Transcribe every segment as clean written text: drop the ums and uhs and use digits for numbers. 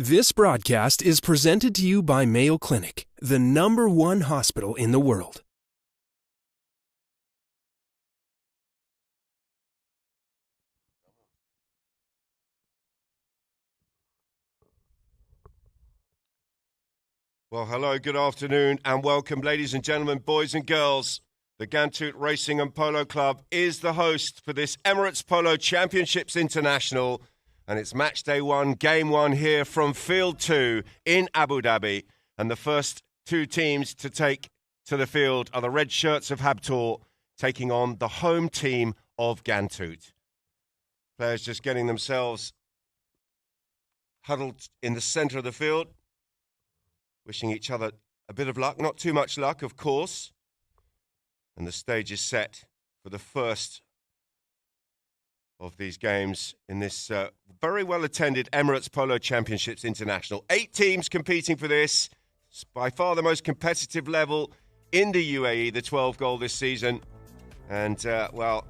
This broadcast is presented to you by Mayo Clinic, the #1 hospital in the world. Well, hello, good afternoon, and welcome, ladies and gentlemen, boys and girls. The Ghantoot Racing and Polo Club is the host for this Emirates Polo Championships International, and it's match day 1, game 1 here from field 2 in Abu Dhabi. And the first two teams to take to the field are the red shirts of Habtoor taking on the home team of Ghantoot. Players just getting themselves huddled in the centre of the field, wishing each other a bit of luck. Not too much luck, of course. And the stage is set for the first of these games in this very well-attended Emirates Polo Championships International. 8 teams competing for this. It's by far the most competitive level in the UAE, the 12 goal this season. And, well,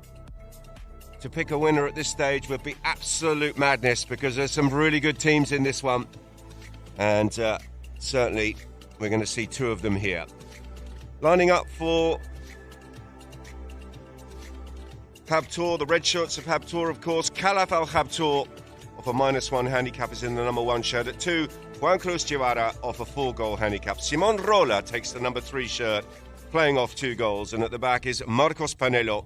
to pick a winner at this stage would be absolute madness because there's some really good teams in this one. And certainly we're going to see 2 of them here. Lining up for Habtoor, the red shirts of Habtoor, of course. Khalaf Al-Habtoor off a -1 handicap is in the #1 shirt. At 2, Juan Cruz Guevara off a 4-goal handicap. Simon Rola takes the #3 shirt, playing off 2 goals. And at the back is Marcos Panelo,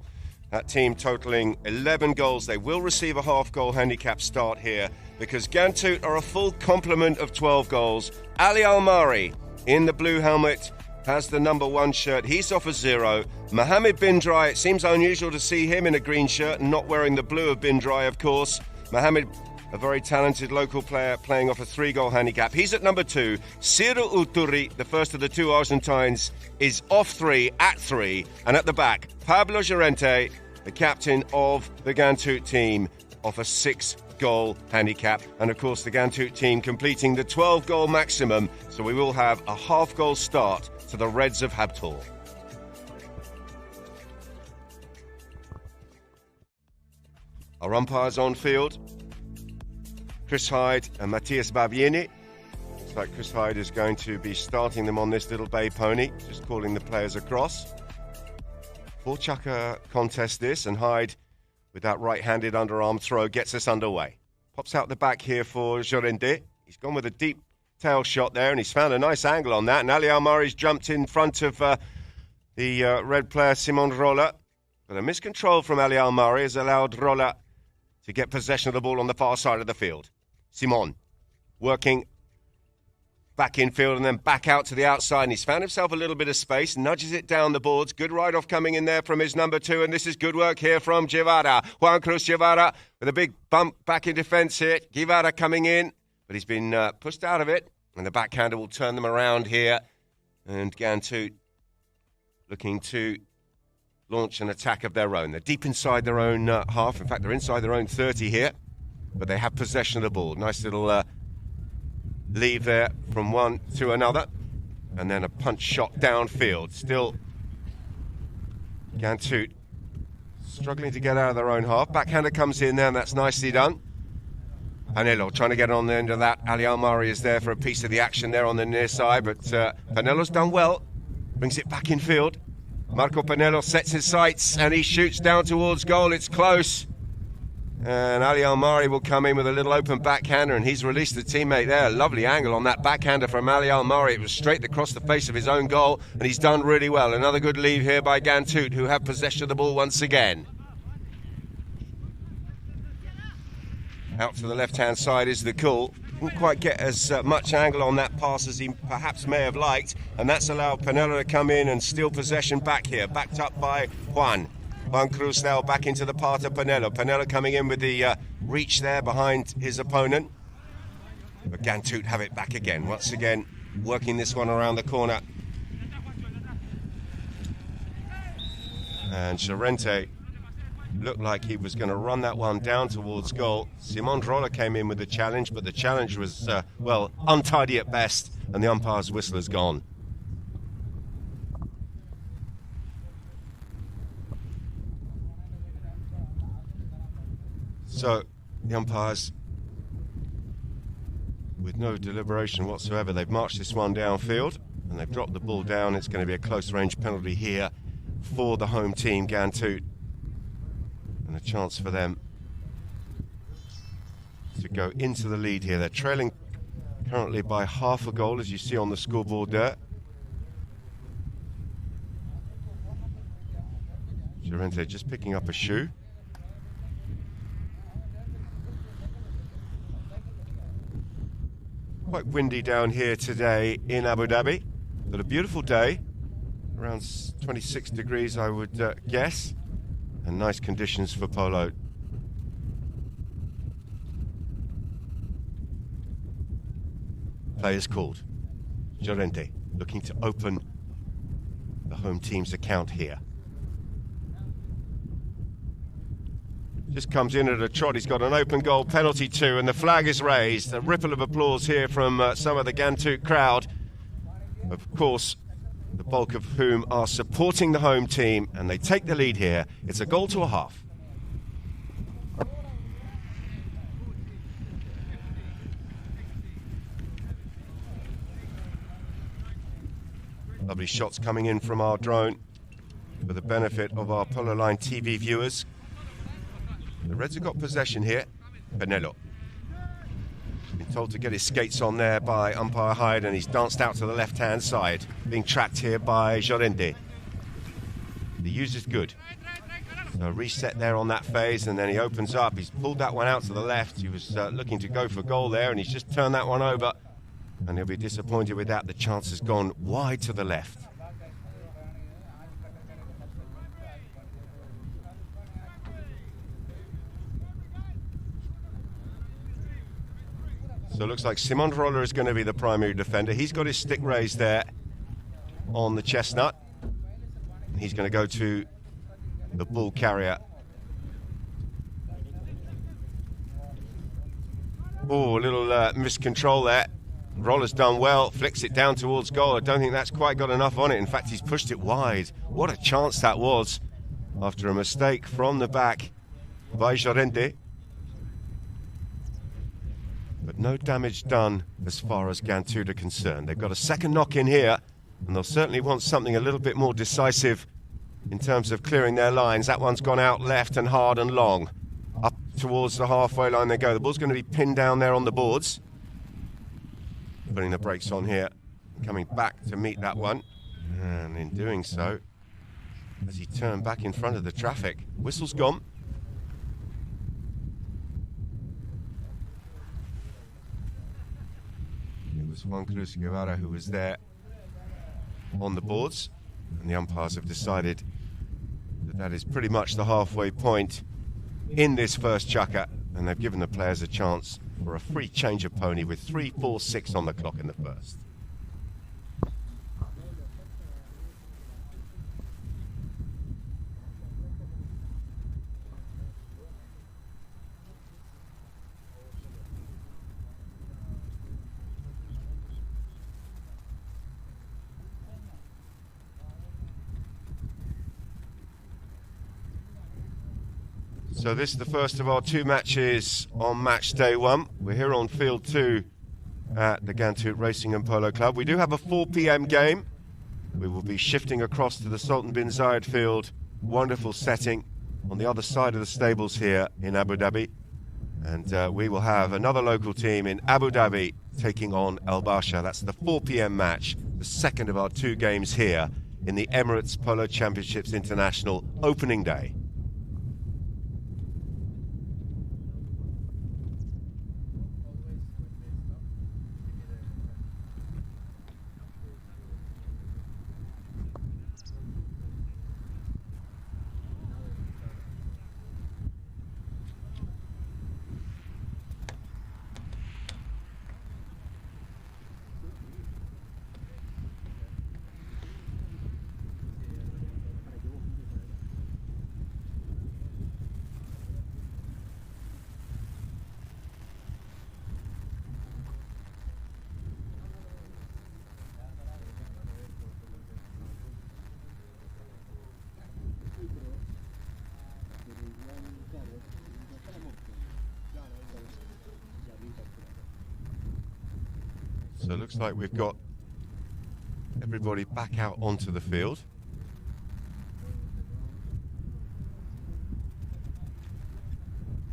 that team totaling 11 goals. They will receive a half-goal handicap start here because Ghantoot are a full complement of 12 goals. Ali Almari in the blue helmet has the #1 shirt. He's off a 0. Mohammed Bindrai, it seems unusual to see him in a green shirt and not wearing the blue of Bindrai, of course. Mohammed, a very talented local player, playing off a 3-goal handicap. He's at #2. Ciro Ulturi, the first of the 2 Argentines, is off 3 at 3. And at the back, Pablo Llorente, the captain of the Ghantoot team, off a 6-goal handicap. And of course, the Ghantoot team completing the 12-goal maximum. So we will have a half-goal start to the Reds of Habtoor. Our umpires on field, Chris Hyde and Matthias Bavieni. Looks like Chris Hyde is going to be starting them on this little bay pony, just calling the players across. 4-chucker contest this, and Hyde, with that right-handed underarm throw, gets us underway. Pops out the back here for Llorente. He's gone with a deep tail shot there, and he's found a nice angle on that. And Ali Almari's jumped in front of the red player, Simon Rola. But a miscontrol from Ali Almari has allowed Rola to get possession of the ball on the far side of the field. Simon working back infield and then back out to the outside. And he's found himself a little bit of space, nudges it down the boards. Good ride-off coming in there from his #2. And this is good work here from Guevara. Juan Cruz Guevara with a big bump back in defence here. Guevara coming in, but he's been pushed out of it. And the backhander will turn them around here. And Ghantoot looking to launch an attack of their own. They're deep inside their own half. In fact, they're inside their own 30 here. But they have possession of the ball. Nice little leave there from one to another. And then a punch shot downfield. Still Ghantoot struggling to get out of their own half. Backhander comes in there, and that's nicely done. Panelo trying to get on the end of that. Ali Almari is there for a piece of the action there on the near side, but Panelo's done well. Brings it back in field. Marco Panelo sets his sights, and he shoots down towards goal. It's close. And Ali Almari will come in with a little open backhander, and he's released the teammate there. Lovely angle on that backhander from Ali Almari. It was straight across the face of his own goal, and he's done really well. Another good leave here by Ghantoot, who have possession of the ball once again. Out to the left-hand side is the call. Didn't quite get as much angle on that pass as he perhaps may have liked, and that's allowed Panelo to come in and steal possession back here, backed up by Juan Cruz now back into the path of Panelo. Panelo coming in with the reach there behind his opponent. But Ghantoot have it back again. Once again, working this one around the corner. And Llorente looked like he was going to run that one down towards goal. Simon Rola came in with the challenge, but the challenge was, well, untidy at best, and the umpire's whistle is gone. So the umpires with no deliberation whatsoever. They've marched this one downfield and they've dropped the ball down. It's going to be a close range penalty here for the home team, Ghantoot, and a chance for them to go into the lead here. They're trailing currently by half a goal, as you see on the scoreboard there. Llorente just picking up a shoe. Quite windy down here today in Abu Dhabi, but a beautiful day, around 26 degrees I would guess, and nice conditions for polo. Players called. Llorente looking to open the home team's account here. Just comes in at a trot. He's got an open goal penalty too, and the flag is raised. A ripple of applause here from some of the Ghantoot crowd. Of course, the bulk of whom are supporting the home team, and they take the lead here. It's a goal to a half. Lovely shots coming in from our drone for the benefit of our Polo Line TV viewers. The Reds have got possession here. Benello. Been told to get his skates on there by umpire Hyde, and he's danced out to the left-hand side, being tracked here by Llorente. The use is good. So a reset there on that phase, and then he opens up. He's pulled that one out to the left. He was looking to go for goal there, and he's just turned that one over. And he'll be disappointed with that. The chance has gone wide to the left. So it looks like Simon Roller is going to be the primary defender. He's got his stick raised there on the chestnut. He's going to go to the ball carrier. Oh, a little miscontrol there. Roller's done well, flicks it down towards goal. I don't think that's quite got enough on it. In fact, he's pushed it wide. What a chance that was after a mistake from the back by Llorente. But no damage done as far as Ghantoot are concerned. They've got a second knock in here, and they'll certainly want something a little bit more decisive in terms of clearing their lines. That one's gone out left and hard and long. Up towards the halfway line they go. The ball's going to be pinned down there on the boards. Putting the brakes on here, coming back to meet that one. And in doing so, as he turned back in front of the traffic, whistle's gone. It was Juan Cruz Guevara who was there on the boards, and the umpires have decided that that is pretty much the halfway point in this first chukker, and they've given the players a chance for a free change of pony with 3:46 on the clock in the first. So this is the first of our two matches on match day one. We're here on field 2 at the Ghantoot Racing and Polo Club. We do have a 4 p.m. game. We will be shifting across to the Sultan bin Zayed field. Wonderful setting on the other side of the stables here in Abu Dhabi. And we will have another local team in Abu Dhabi taking on Al Barsha. That's the 4 p.m. match, the second of our 2 games here in the Emirates Polo Championships International opening day. So it looks like we've got everybody back out onto the field.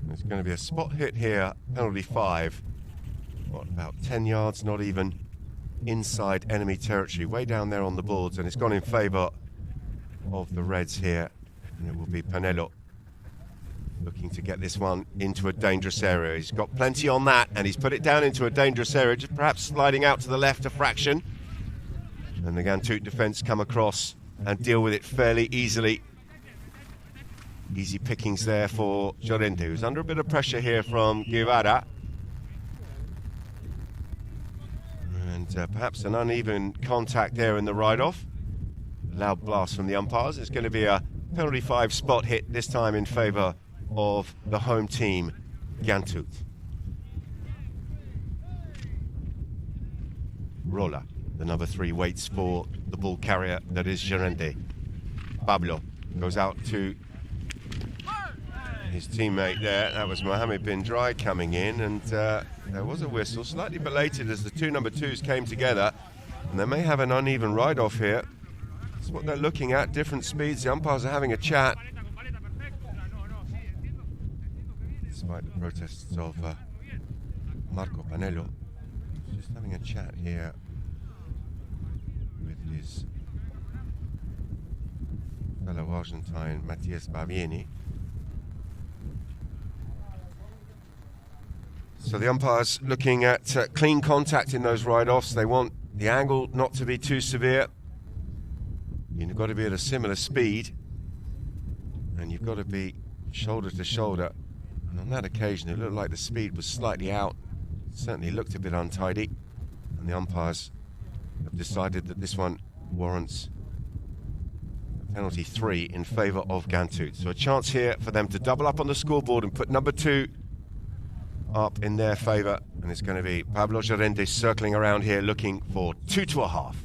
There's going to be a spot hit here, penalty 5. What, about 10 yards, not even inside enemy territory, way down there on the boards, and it's gone in favour of the Reds here, and it will be Polo looking to get this one into a dangerous area. He's got plenty on that, and he's put it down into a dangerous area, just perhaps sliding out to the left a fraction. And the Ghantoot defence come across and deal with it fairly easily. Easy pickings there for Llorente, who's under a bit of pressure here from Guevara. And perhaps an uneven contact there in the ride-off. Loud blast from the umpires. It's going to be a penalty 5 spot hit, this time in favour of the home team, Ghantoot. Rola, the number 3, waits for the ball carrier that is Llorente. Pablo goes out to his teammate there. That was Mohamed bin Dry coming in, and there was a whistle, slightly belated as the two number 2s came together, and they may have an uneven ride-off here. That's what they're looking at, different speeds. The umpires are having a chat. Despite the protests of Marco Panello, just having a chat here with his fellow Argentine, Matias Bavieni. So the umpires looking at clean contact in those ride-offs. They want the angle not to be too severe. You've got to be at a similar speed, and you've got to be shoulder to shoulder. And on that occasion, it looked like the speed was slightly out. It certainly looked a bit untidy, and the umpires have decided that this one warrants a penalty 3 in favour of Ghantoot. So a chance here for them to double up on the scoreboard and put number 2 up in their favour, and it's going to be Pablo Llorente circling around here looking for 2 to a half.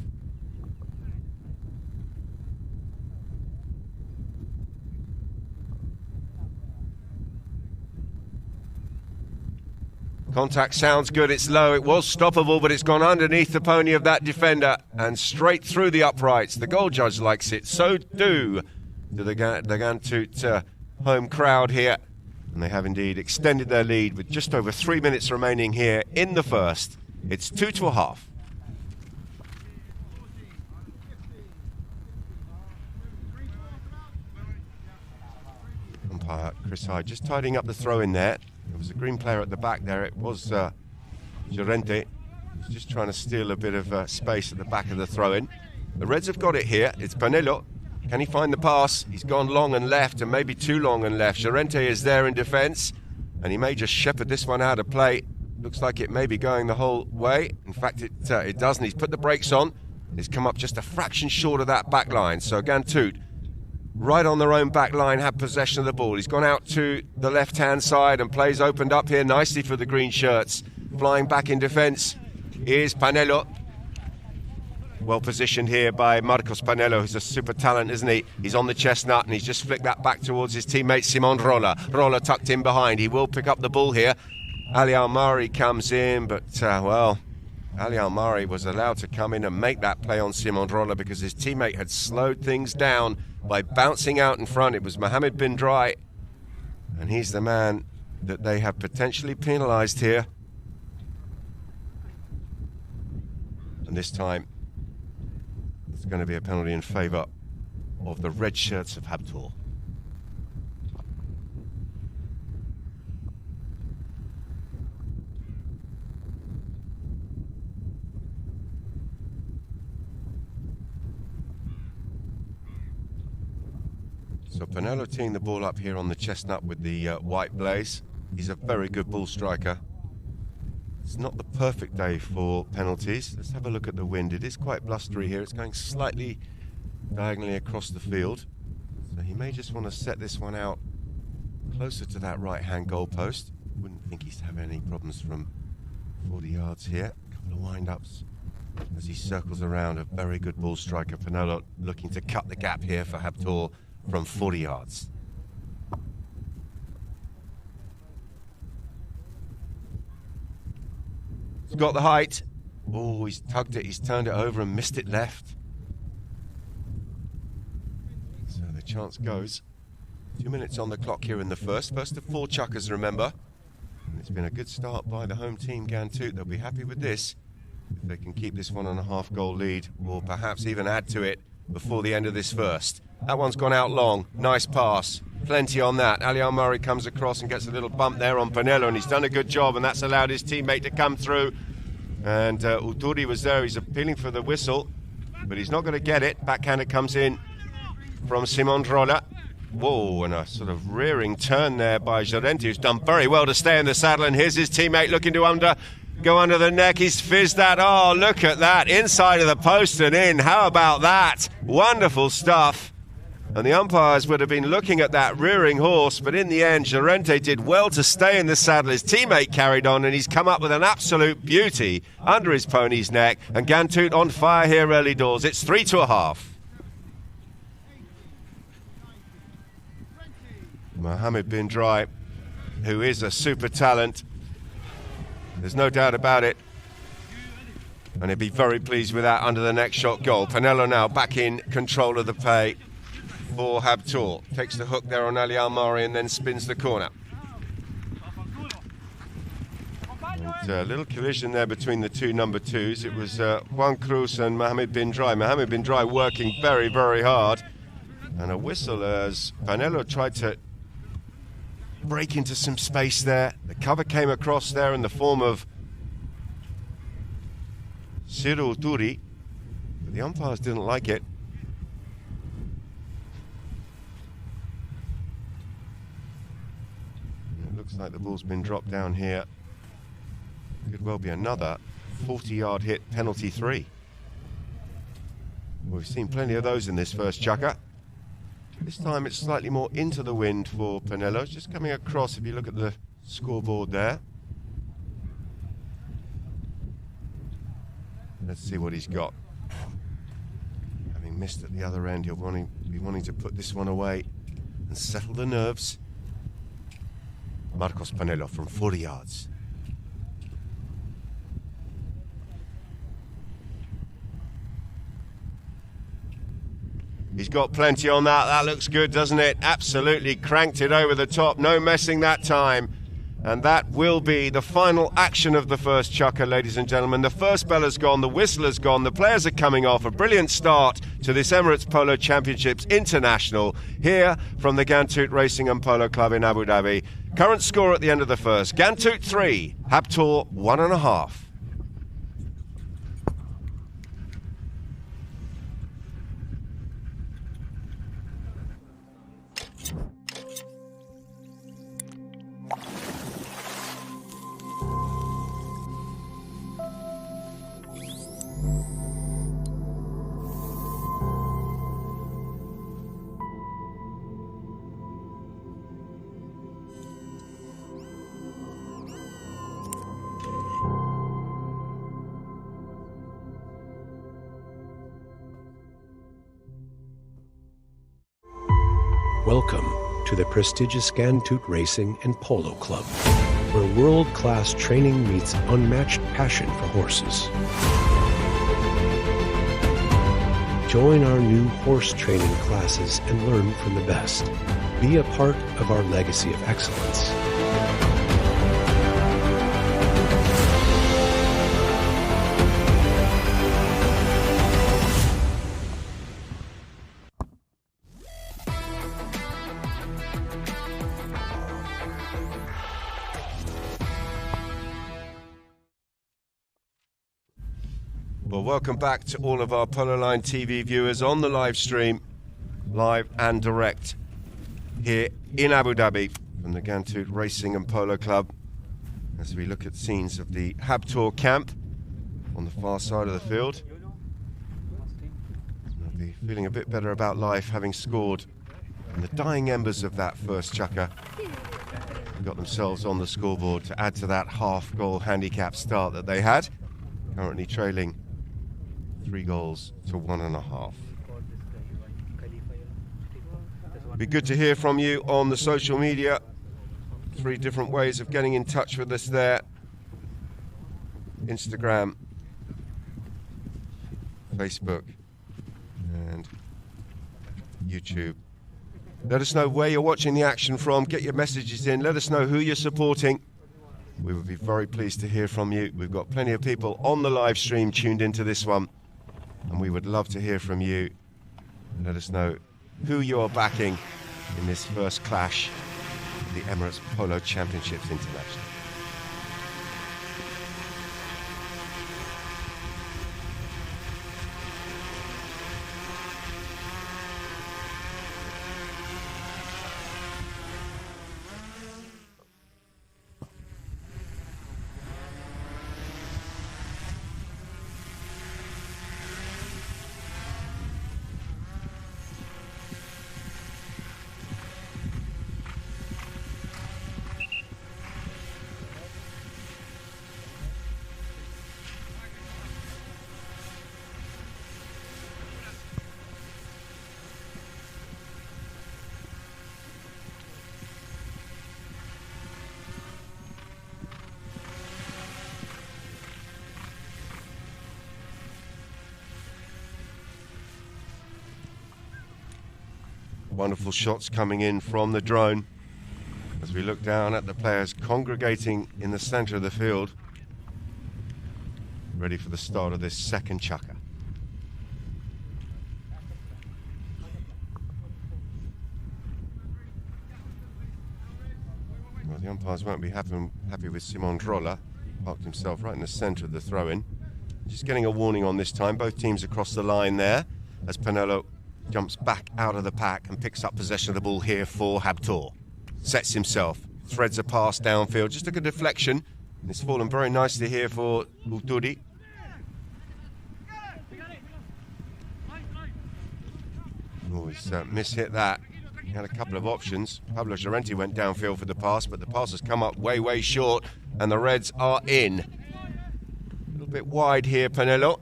Contact sounds good, it's low, it was stoppable, but it's gone underneath the pony of that defender and straight through the uprights. The goal judge likes it, so do the Ghantoot home crowd here. And they have indeed extended their lead with just over 3 minutes remaining here in the first. It's 2 to a half. Umpire Chris Hyde just tidying up the throw in there. There was a green player at the back there. It was Llorente. He's just trying to steal a bit of space at the back of the throw-in. The Reds have got it here. It's Panello. Can he find the pass? He's gone long and left, and maybe too long and left. Llorente is there in defence, and he may just shepherd this one out of play. Looks like it may be going the whole way. In fact, it doesn't. He's put the brakes on. He's come up just a fraction short of that back line. So Ghantoot, right on their own back line, have possession of the ball. He's gone out to the left-hand side, and plays opened up here nicely for the green shirts. Flying back in defence is Panello. Well positioned here by Marcos Panello, who's a super talent, isn't he? He's on the chestnut, and he's just flicked that back towards his teammate Simon Rola. Rola tucked in behind. He will pick up the ball here. Ali Almari comes in, but, well, Ali Almari was allowed to come in and make that play on Simon Rola because his teammate had slowed things down by bouncing out in front. It was Mohamed bin Dry, and he's the man that they have potentially penalised here. And this time, it's going to be a penalty in favour of the red shirts of Ghantoot. So Panello teeing the ball up here on the chestnut with the white blaze. He's a very good ball striker. It's not the perfect day for penalties. Let's have a look at the wind. It is quite blustery here. It's going slightly diagonally across the field. So he may just want to set this one out closer to that right-hand goalpost. Wouldn't think he's having any problems from 40 yards here. A couple of wind-ups as he circles around. A very good ball striker. Panello looking to cut the gap here for Ghantoot from 40 yards. He's got the height. Oh, he's tugged it, he's turned it over and missed it left. So the chance goes. 2 minutes on the clock here in the first. First of 4 chukkers, remember. And it's been a good start by the home team, Ghantoot. They'll be happy with this if they can keep this 1.5 goal lead, or perhaps even add to it before the end of this first. That one's gone out long. Nice pass. Plenty on that. Ali Al-Mari comes across and gets a little bump there on Polo, and he's done a good job, and that's allowed his teammate to come through. And Uduri was there. He's appealing for the whistle, but he's not going to get it. Backhander comes in from Simon Drolla. Whoa, and a sort of rearing turn there by Llorente, who's done very well to stay in the saddle. And here's his teammate looking to go under the neck. He's fizzed that. Oh, look at that. Inside of the post and in. How about that? Wonderful stuff. And the umpires would have been looking at that rearing horse, but in the end, Llorente did well to stay in the saddle. His teammate carried on, and he's come up with an absolute beauty under his pony's neck. And Ghantoot on fire here early doors. It's 3-1/2. Mohammed bin Dry, who is a super talent. There's no doubt about it. And he'd be very pleased with that under the neck shot goal. Polo now back in control of the play for Ghantoot. Takes the hook there on Ali Al-Mari and then spins the corner. And a little collision there between the two number 2s. It was Juan Cruz and Mohammed bin Dry. Mohammed bin Dry working very, very hard. And a whistle as Polo tried to break into some space there. The cover came across there in the form of Cyril Turi, but the umpires didn't like it. And it looks like the ball's been dropped down here. Could well be another 40-yard hit, penalty 3. We've seen plenty of those in this first chukker. This time it's slightly more into the wind for Polo. It's just coming across if you look at the scoreboard there. Let's see what he's got. Having missed at the other end, he'll be wanting to put this one away and settle the nerves. Marcos Polo from 40 yards. He's got plenty on that. That looks good, doesn't it? Absolutely cranked it over the top. No messing that time. And that will be the final action of the first chukker, ladies and gentlemen. The first bell has gone, the whistle has gone, the players are coming off. A brilliant start to this Emirates Polo Championships International here from the Ghantoot Racing and Polo Club in Abu Dhabi. Current score at the end of the first: Ghantoot 3, Ghantoot 1.5. Welcome to the prestigious Ghantoot Racing and Polo Club, where world-class training meets unmatched passion for horses. Join our new horse training classes and learn from the best. Be a part of our legacy of excellence. Well, welcome back to all of our Polo Line TV viewers on the live stream, live and direct, here in Abu Dhabi from the Ghantoot Racing and Polo Club, as we look at scenes of the Ghantoot camp on the far side of the field. They'll be feeling a bit better about life, having scored in the dying embers of that first chukker. Got themselves on the scoreboard to add to that half-goal handicap start that they had, currently trailing 3 goals to 1.5. Be good to hear from you on the social media. 3 different ways of getting in touch with us there. Instagram, Facebook and YouTube. Let us know where you're watching the action from. Get your messages in. Let us know who you're supporting. We would be very pleased to hear from you. We've got plenty of people on the live stream tuned into this one, and we would love to hear from you. Let us know who you're backing in this first clash of the Emirates Polo Championships International. Wonderful shots coming in from the drone as we look down at the players congregating in the center of the field, ready for the start of this second chukka. Well, the umpires won't be happy with Simon Drolla. Parked himself right in the center of the throw-in. Just getting a warning on this time. Both teams across the line there as Polo jumps back out of the pack and picks up possession of the ball here for Ghantoot. Sets himself, threads a pass downfield, just took a deflection, and it's fallen very nicely here for Ghantoot. Oh, he's mishit that. He had a couple of options. Pablo Llorente went downfield for the pass, but the pass has come up way short, and the Reds are in. A little bit wide here, Polo.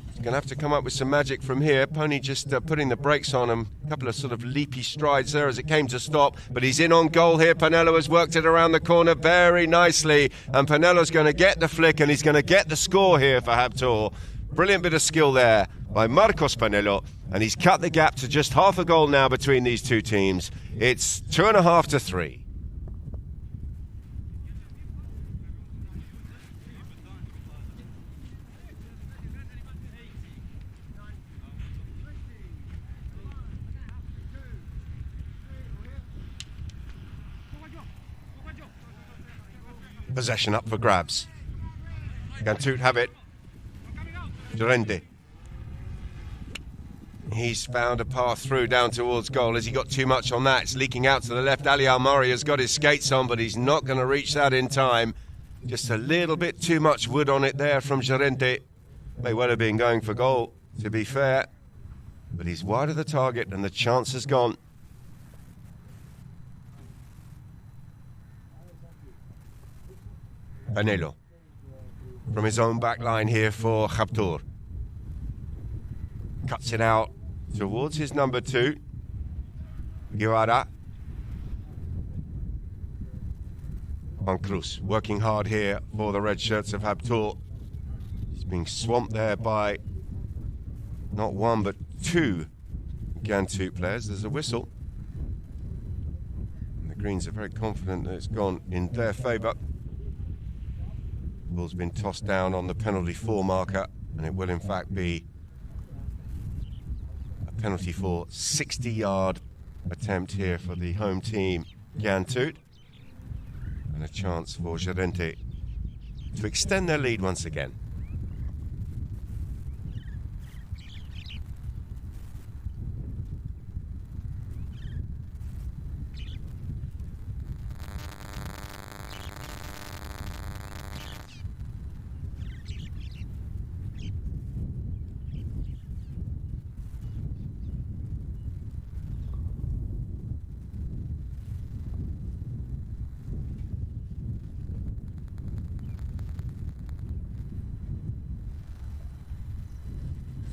He's going to have to come up with some magic from here. Pony just putting the brakes on him. A couple of sort of leapy strides there as it came to stop. But he's in on goal here. Polo has worked it around the corner very nicely. And Polo's going to get the flick and he's going to get the score here for Ghantoot. Brilliant bit of skill there by Marcos Polo. And he's cut the gap to just half a goal now between these two teams. It's 2.5 to 3. Possession up for grabs. Ghantoot have it. Llorente. He's found a path through down towards goal. Has he got too much on that? It's leaking out to the left. Ali Al-Mari has got his skates on, but he's not going to reach that in time. Just a little bit too much wood on it there from Llorente. May well have been going for goal, to be fair. But he's wide of the target and the chance has gone. Polo from his own back line here for Ghantoot. Cuts it out towards his number 2, Guevara. Juan Cruz working hard here for the red shirts of Ghantoot. He's being swamped there by not one but 2 Ghantoot players. There's a whistle. And the Greens are very confident that it's gone in their favour. Ball's been tossed down on the penalty 4 marker, and it will in fact be a penalty for 60-yard attempt here for the home team, Ghantoot, and a chance for Llorente to extend their lead once again.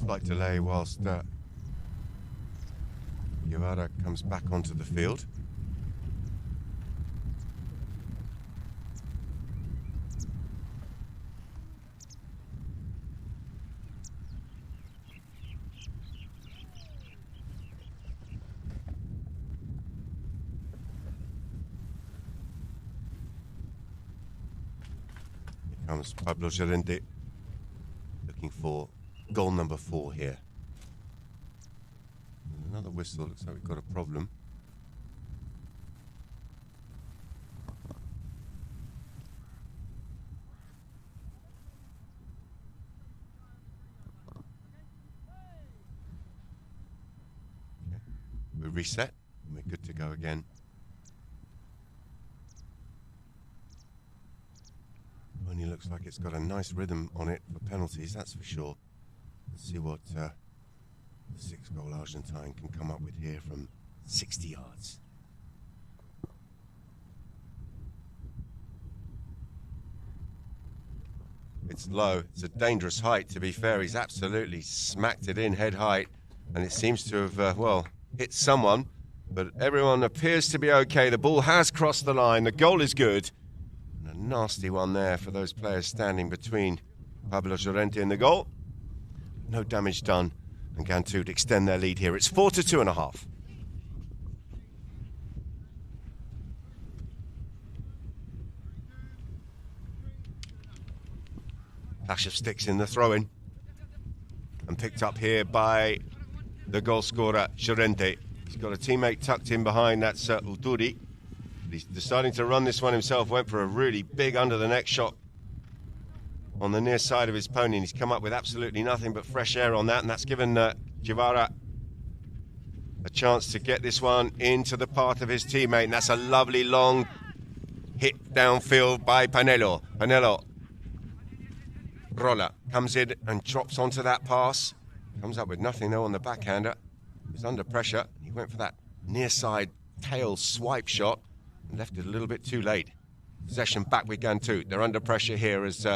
Slight delay whilst Guevara comes back onto the field. comes Pablo Llorente, looking for goal number 4 here. Another whistle. Looks like we've got a problem. Okay. We reset and we're good to go again. Only looks like it's got a nice rhythm on it for penalties, that's for sure. Let's see what the 6-goal Argentine can come up with here from 60 yards. It's low. It's a dangerous height, to be fair. He's absolutely smacked it in head height, and it seems to have, well, hit someone, but everyone appears to be okay. The ball has crossed the line. The goal is good. And a nasty one there for those players standing between Pablo Llorente and the goal. No damage done, and Ghantoot extend their lead here. It's 4-2.5. Clash of sticks in the throw-in, and picked up here by the goal scorer Llorente. He's got a teammate tucked in behind. That's Uturi. He's deciding to run this one himself. Went for a really big under-the-neck shot on the near side of his pony, and he's come up with absolutely nothing but fresh air on that, and that's given Guevara a chance to get this one into the path of his teammate, and that's a lovely long hit downfield by Panelo. Panelo Rolla comes in and drops onto that pass. Comes up with nothing though on the backhander. He was under pressure. He went for that near side tail swipe shot and left it a little bit too late. Possession back with Ghantoot. They're under pressure here as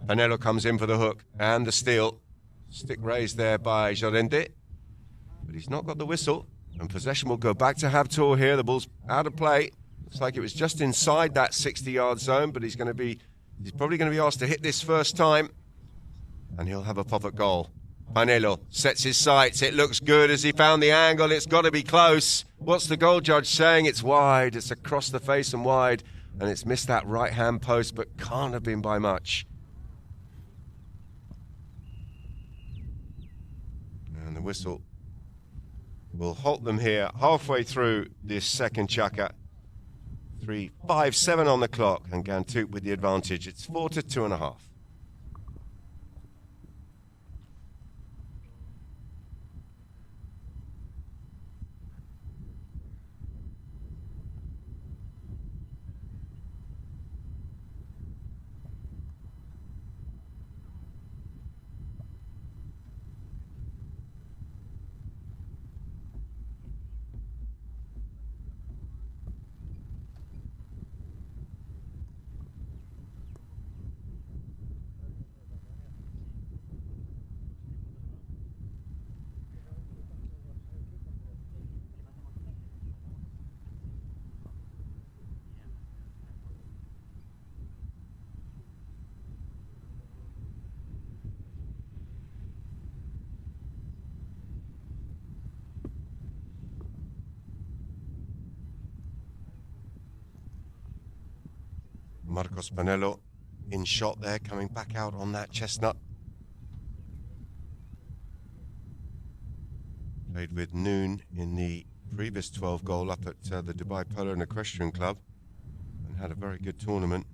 Panelo comes in for the hook and the steal. Stick raised there by Llorente, but he's not got the whistle, and possession will go back to Habtoor here. The ball's out of play. Looks like it was just inside that 60-yard zone, but he's probably going to be asked to hit this first time, and he'll have a pop at goal. Panelo sets his sights. It looks good as he found the angle. It's got to be close. What's the goal judge saying? It's wide. It's across the face and wide, and it's missed that right-hand post, but can't have been by much. And the whistle will halt them here halfway through this second chukka. 3:57 on the clock, and Ghantoot with the advantage. It's 4-2.5. Marcos Panelo in shot there, coming back out on that chestnut. Played with Noon in the previous 12 goal up at the Dubai Polo and Equestrian Club, and had a very good tournament.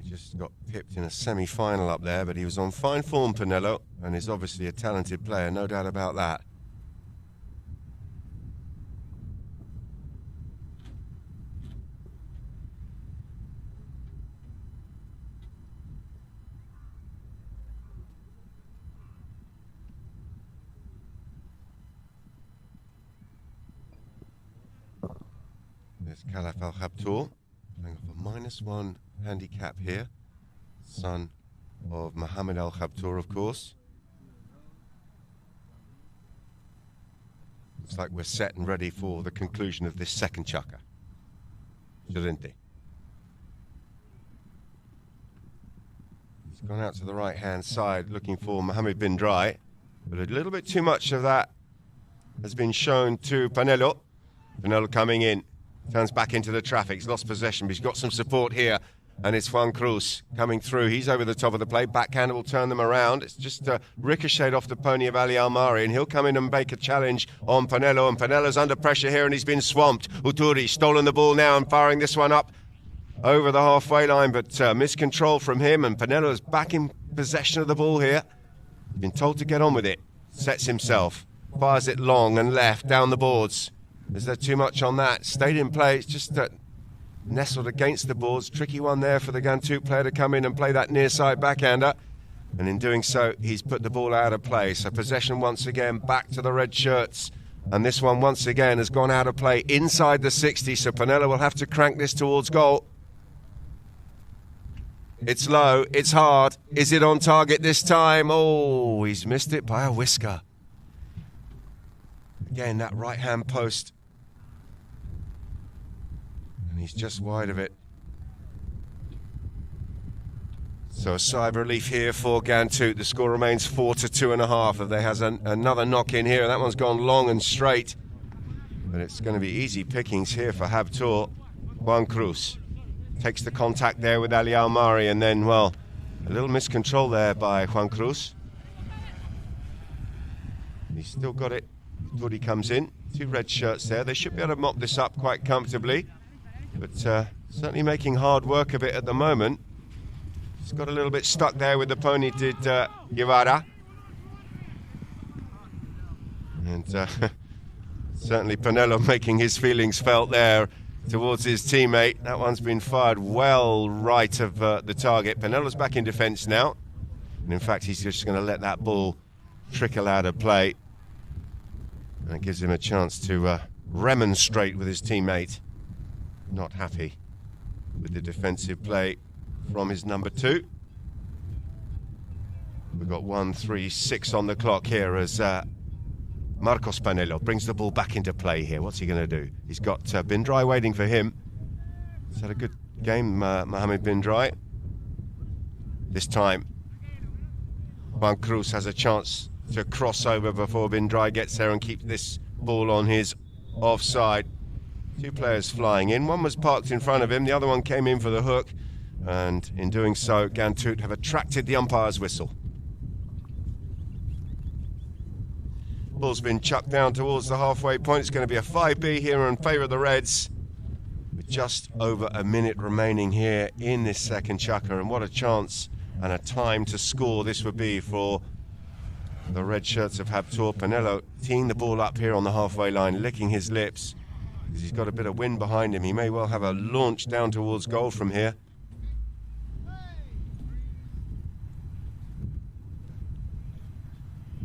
He just got pipped in a semi-final up there, but he was on fine form, Panelo, and is obviously a talented player, no doubt about that. There's Khalaf Al Habtoor, playing off a -1 handicap here. Son of Mohammed Al Habtoor, of course. Looks like we're set and ready for the conclusion of this second chukka. Llorente. He's gone out to the right-hand side looking for Mohammed bin Drai, but a little bit too much of that has been shown to Panelo. Panelo coming in. Turns back into the traffic. He's lost possession, but he's got some support here. And it's Juan Cruz coming through. He's over the top of the plate. Backhand will turn them around. It's just ricocheted off the pony of Ali Almari, and he'll come in and make a challenge on Panelo. And Panelo's under pressure here, and he's been swamped. Uturi stolen the ball now and firing this one up over the halfway line, but miscontrol from him, and Panelo's back in possession of the ball here. He's been told to get on with it. Sets himself. Fires it long and left down the boards. Is there too much on that? Stayed in play. It's just nestled against the boards. Tricky one there for the Ghantoot player to come in and play that near side backhander. And in doing so, he's put the ball out of play. So possession once again back to the red shirts. And this one once again has gone out of play inside the 60. So Panelo will have to crank this towards goal. It's low. It's hard. Is it on target this time? Oh, he's missed it by a whisker. Again, that right-hand post. And he's just wide of it. So a sigh of relief here for Ghantoot. The score remains 4-2.5. If there has another knock in here, that one's gone long and straight. But it's going to be easy pickings here for Habtoor. Juan Cruz takes the contact there with Ali Almari, and then, well, a little miscontrol there by Juan Cruz. He's still got it. Turi comes in. Two red shirts there. They should be able to mop this up quite comfortably. But certainly making hard work of it at the moment. He's got a little bit stuck there with the pony, did Guevara. And certainly Panelo making his feelings felt there towards his teammate. That one's been fired well right of the target. Panelo's back in defence now. And in fact, he's just going to let that ball trickle out of play. And it gives him a chance to remonstrate with his teammate. Not happy with the defensive play from his number 2. We've got 1:36 on the clock here as Marcos Panelo brings the ball back into play here. What's he going to do? He's got Bindrai waiting for him. He's had a good game, Mohamed Bindrai. This time, Juan Cruz has a chance to cross over before Bindrai gets there and keep this ball on his offside. Two players flying in. One was parked in front of him. The other one came in for the hook. And in doing so, Ghantoot have attracted the umpire's whistle. Ball's been chucked down towards the halfway point. It's going to be a 5B here in favour of the Reds, with just over a minute remaining here in this second chukker. And what a chance and a time to score this would be for the red shirts of Habtoor. Panelo teeing the ball up here on the halfway line, licking his lips, because he's got a bit of wind behind him. He may well have a launch down towards goal from here.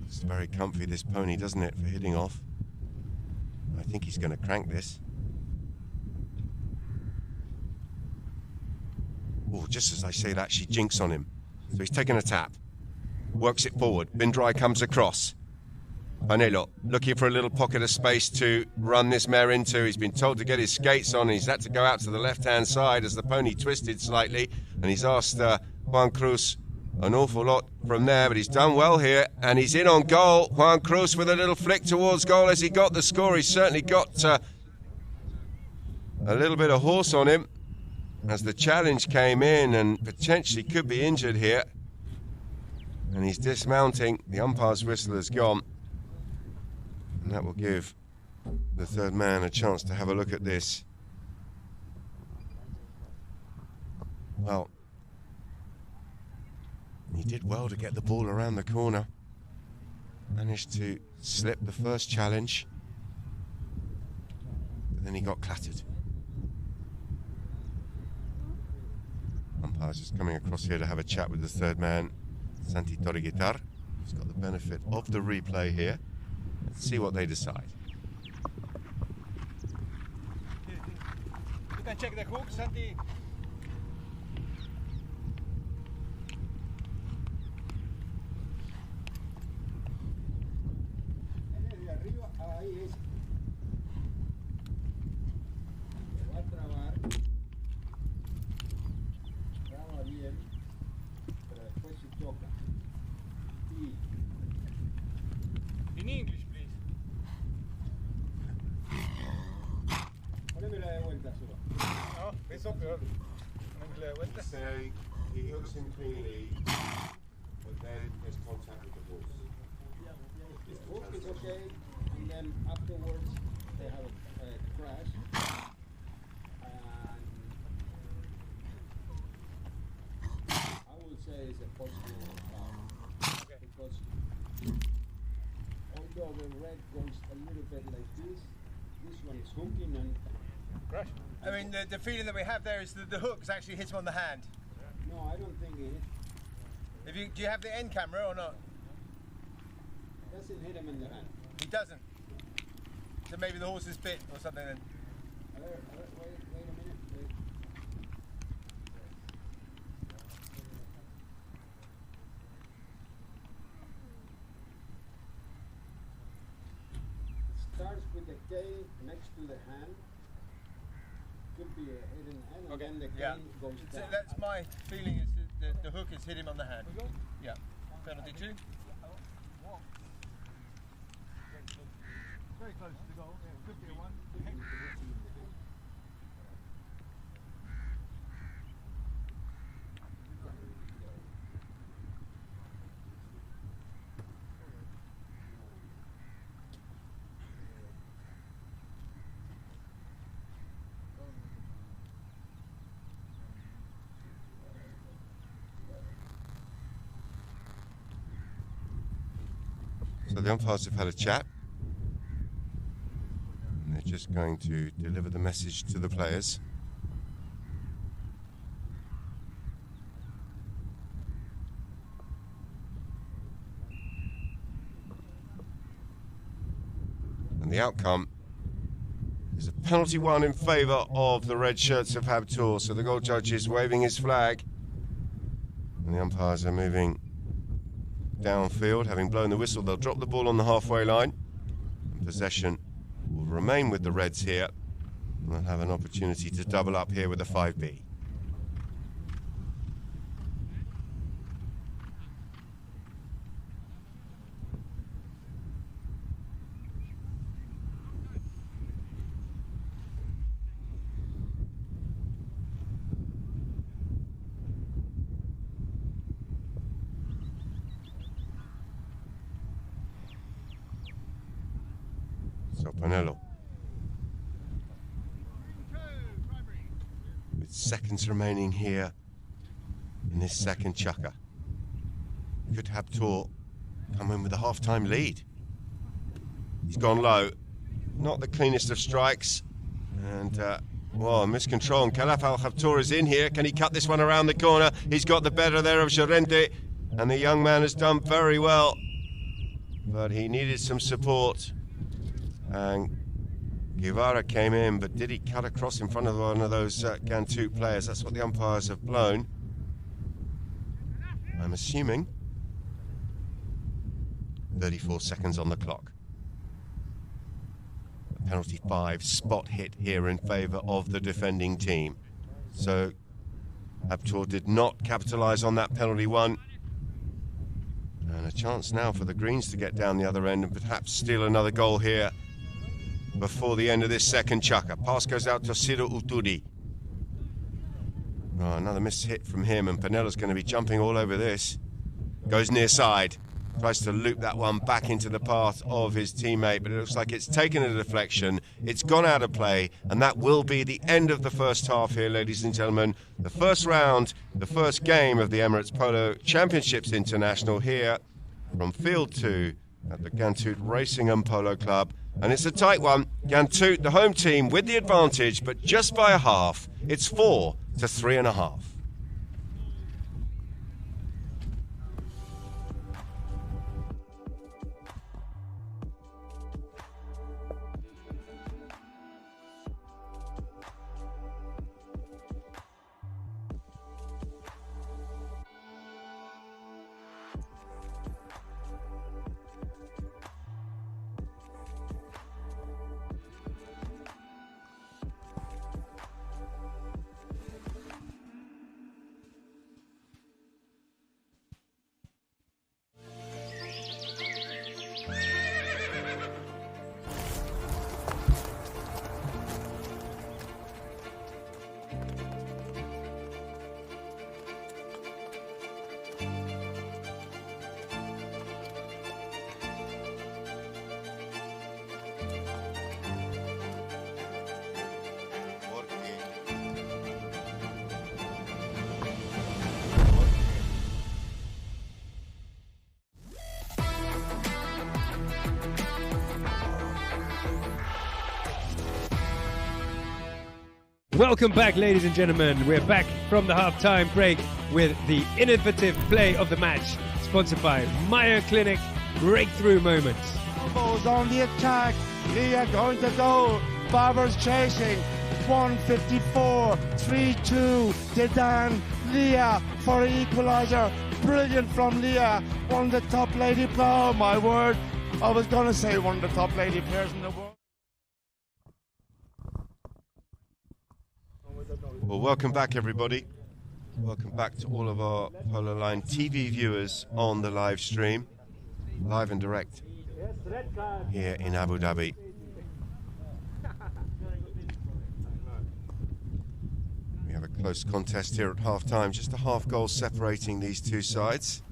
It's very comfy, this pony, doesn't it, for hitting off. I think he's going to crank this. Oh, just as I say that, she jinks on him. So he's taken a tap. Works it forward. Bindrai comes across. Panelo looking for a little pocket of space to run this mare into. He's been told to get his skates on. He's had to go out to the left-hand side as the pony twisted slightly. And he's asked Juan Cruz an awful lot from there, but he's done well here, and he's in on goal. Juan Cruz with a little flick towards goal. As he got the score, he's certainly got a little bit of horse on him as the challenge came in, and potentially could be injured here. And he's dismounting. The umpire's whistle has gone, and that will give the third man a chance to have a look at this. Well, he did well to get the ball around the corner. Managed to slip the first challenge, but then he got clattered. Umpire's just coming across here to have a chat with the third man, Santi Torreguitar. He's got the benefit of the replay here. Let's see what they decide. You can check the hook, Santi. In English, please. Poneme la de vuelta solo. No, eso peor. Say he hooks him cleanly, but then there's contact with the horse. His hook is okay, and then afterwards they have a crash. And I would say it's a possible because although the red goes a little bit like this one is hooking and I mean, the feeling that we have there is that the hook's actually hit him on the hand. no, I don't think it Do you have the end camera or not? doesn't hit him in the hand. He doesn't. So maybe the horse is bit or something then. Wait a minute. Wait. It starts with the cane next to the hand. Could be a hidden hand, and then the cane goes So down. that's my feeling is that the hook has hit him on the hand. Yeah. Penalty 2. Very close to the goal. Yeah, it could be a one. So the umpires have had a chat. And they're just going to deliver the message to the players. And the outcome is a penalty one in favour of the red shirts of Habtoor. So the goal judge is waving his flag. And the umpires are moving downfield. Having blown the whistle, they'll drop the ball on the halfway line. And possession will remain with the Reds here. And they'll have an opportunity to double up here with a 5B. So Polo, with seconds remaining here in this second chukker, could Habtoor come in with a half-time lead? He's gone low, not the cleanest of strikes, and miscontrol. And Khalaf Al Habtoor is in here. Can he cut this one around the corner? He's got the better there of Llorente, and the young man has done very well, but he needed some support. And Guevara came in, but did he cut across in front of one of those Ghantoot players? That's what the umpires have blown. I'm assuming 34 seconds on the clock. Penalty 5, spot hit here in favour of the defending team. So Habtoor did not capitalise on that penalty 1. And a chance now for the Greens to get down the other end and perhaps steal another goal here before the end of this second chukker. Pass goes out to Siro Uturi. Oh, another missed hit from him, and Panella's going to be jumping all over this. Goes near side. Tries to loop that one back into the path of his teammate, but it looks like it's taken a deflection. It's gone out of play, and that will be the end of the first half here, ladies and gentlemen. The first round, the first game of the Emirates Polo Championships International here from Field 2 at the Ghantoot Racing and Polo Club. And it's a tight one. Ghantoot, the home team, with the advantage, but just by a half. It's 4 to 3.5. Welcome back, ladies and gentlemen. We're back from the half-time break with the innovative play of the match, sponsored by Mayo Clinic Breakthrough Moments. Elbows on the attack. Leah going to go. Barber's chasing. 154. 3-2. Dedan. Leah for equaliser. Brilliant from Leah. One of the top lady players. Oh my word. I was going to say one of the top lady players in the world. Well, welcome back, everybody. Welcome back to all of our Polo Line TV viewers on the live stream, live and direct here in Abu Dhabi. We have a close contest here at half-time, just a half goal separating these two sides.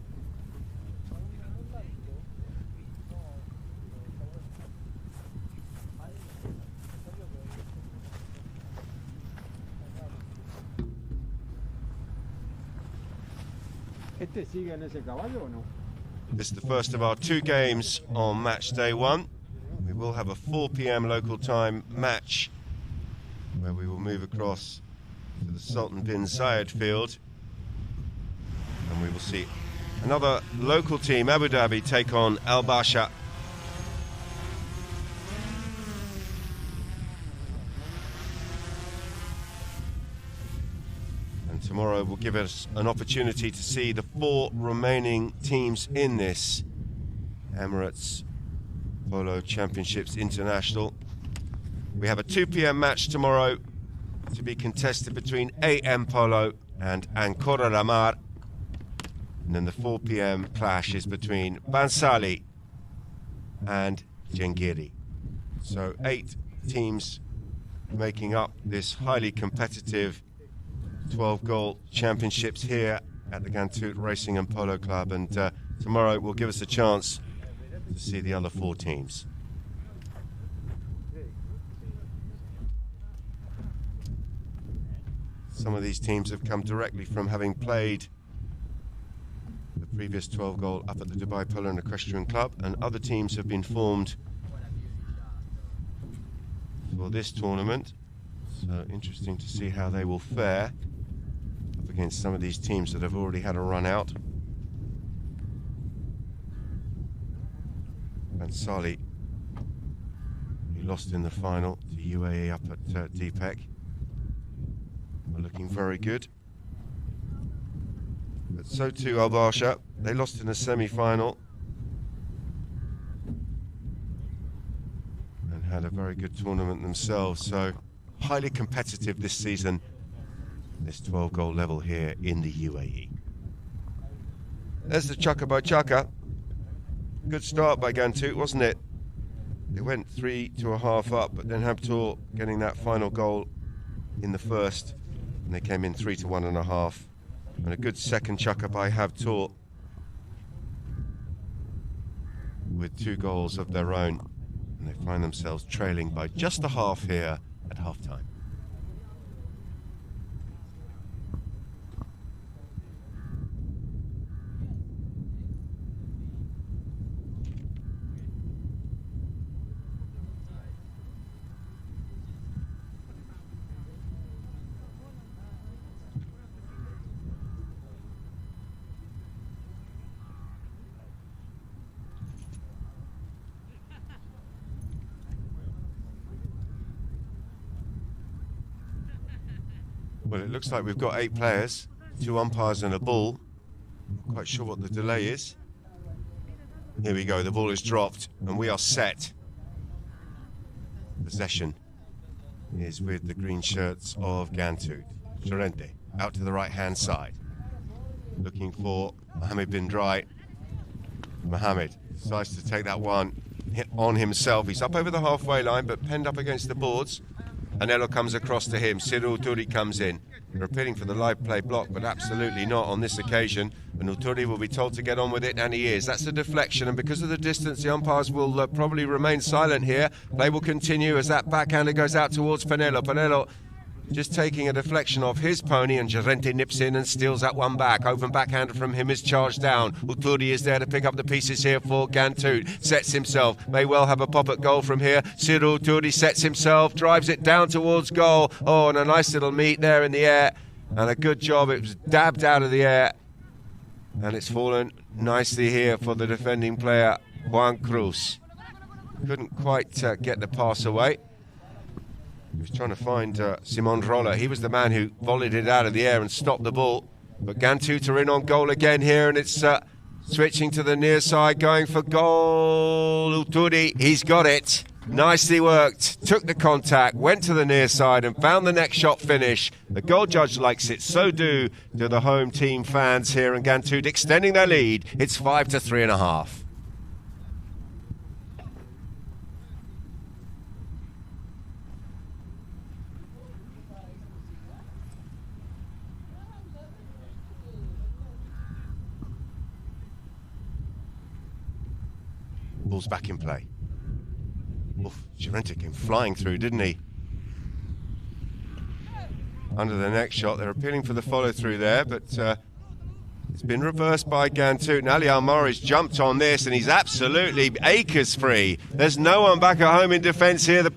This is the first of our two games on match day one. We will have a 4 p.m. local time match where we will move across to the Sultan bin Zayed field, and we will see another local team, Abu Dhabi, take on Al Basha. Tomorrow will give us an opportunity to see the 4 remaining teams in this Emirates Polo Championships International. We have a 2 p.m. match tomorrow to be contested between AM Polo and Ancora la Mar. And then the 4 p.m. clash is between Bansali and Jengiri. So 8 teams making up this highly competitive 12-goal championships here at the Ghantoot Racing and Polo Club, and tomorrow will give us a chance to see the other 4 teams. Some of these teams have come directly from having played the previous 12-goal up at the Dubai Polo and Equestrian Club, and other teams have been formed for this tournament. So interesting to see how they will fare against some of these teams that have already had a run out. Bansali, he lost in the final to UAE up at Deepak. Are looking very good. But so too Al Basha. They lost in the semi-final and had a very good tournament themselves. So highly competitive this season, this 12-goal level here in the UAE. There's the Chaka by Chaka. Good start by Ghantoot, wasn't it? They went 3-2.5 up, but then Habtoor getting that final goal in the first, and they came in 3-1.5. And a good second Chaka by Habtoor with 2 goals of their own, and they find themselves trailing by just a half here at half-time. Well, it looks like we've got 8 players, 2 umpires and a ball. Not quite sure what the delay is. Here we go, the ball is dropped and we are set. Possession is with the green shirts of Ghantoot. Llorente out to the right-hand side. Looking for Mohammed bin Drai. Mohammed decides to take that one hit on himself. He's up over the halfway line, but penned up against the boards. Anello comes across to him. Siru Turi comes in. They're appealing for the live play block, but absolutely not on this occasion. And Uturi will be told to get on with it, and he is. That's a deflection, and because of the distance, the umpires will probably remain silent here. Play will continue as that backhander goes out towards Panello. Panello just taking a deflection off his pony, and Llorente nips in and steals that one back. Open backhander from him is charged down. Uturi is there to pick up the pieces here for Ghantoot. Sets himself, may well have a pop at goal from here. Cyril Uturi sets himself, drives it down towards goal. Oh, and a nice little meet there in the air, and a good job. It was dabbed out of the air, and it's fallen nicely here for the defending player, Juan Cruz. Couldn't quite get the pass away. He was trying to find Simon Roller. He was the man who volleyed it out of the air and stopped the ball. But Ghantoot are in on goal again here, and it's switching to the near side, going for goal. Uturi, he's got it. Nicely worked. Took the contact, went to the near side and found the next shot finish. The goal judge likes it, so do the home team fans here, and Ghantoot extending their lead. It's 5-3.5. Ball's back in play. Oof, Llorente came flying through, didn't he? Under the next shot, they're appealing for the follow-through there, but it's been reversed by Ghantoot. And Ali Almari's jumped on this, and he's absolutely acres free. There's no one back at home in defence here. The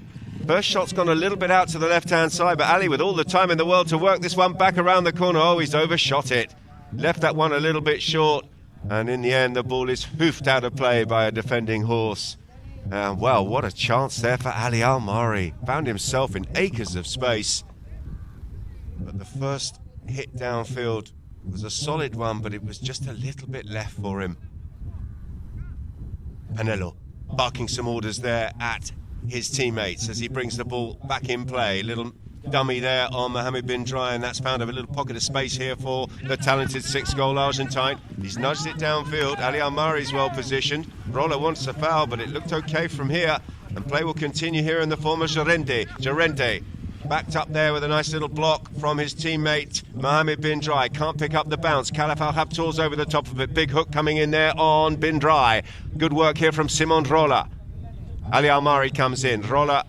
first shot's gone a little bit out to the left-hand side, but Ali, with all the time in the world to work this one back around the corner, oh, he's overshot it. Left that one a little bit short. And in the end, the ball is hoofed out of play by a defending horse. Well, what a chance there for Ali Almari. Found himself in acres of space. But the first hit downfield was a solid one, but it was just a little bit left for him. Panelo barking some orders there at his teammates as he brings the ball back in play. Little dummy there on Mohamed bin Dry, and that's found a little pocket of space here for the talented 6-goal Argentine. He's nudged it downfield. Ali Almari's well positioned. Roller wants a foul, but it looked okay from here, and play will continue here in the form of Llorente. Llorente backed up there with a nice little block from his teammate Mohamed bin Dry. Can't pick up the bounce. Khalaf Al Habtour's over the top of it. Big hook coming in there on bin Dry. Good work here from Simon Roller. Ali Almari comes in. Roller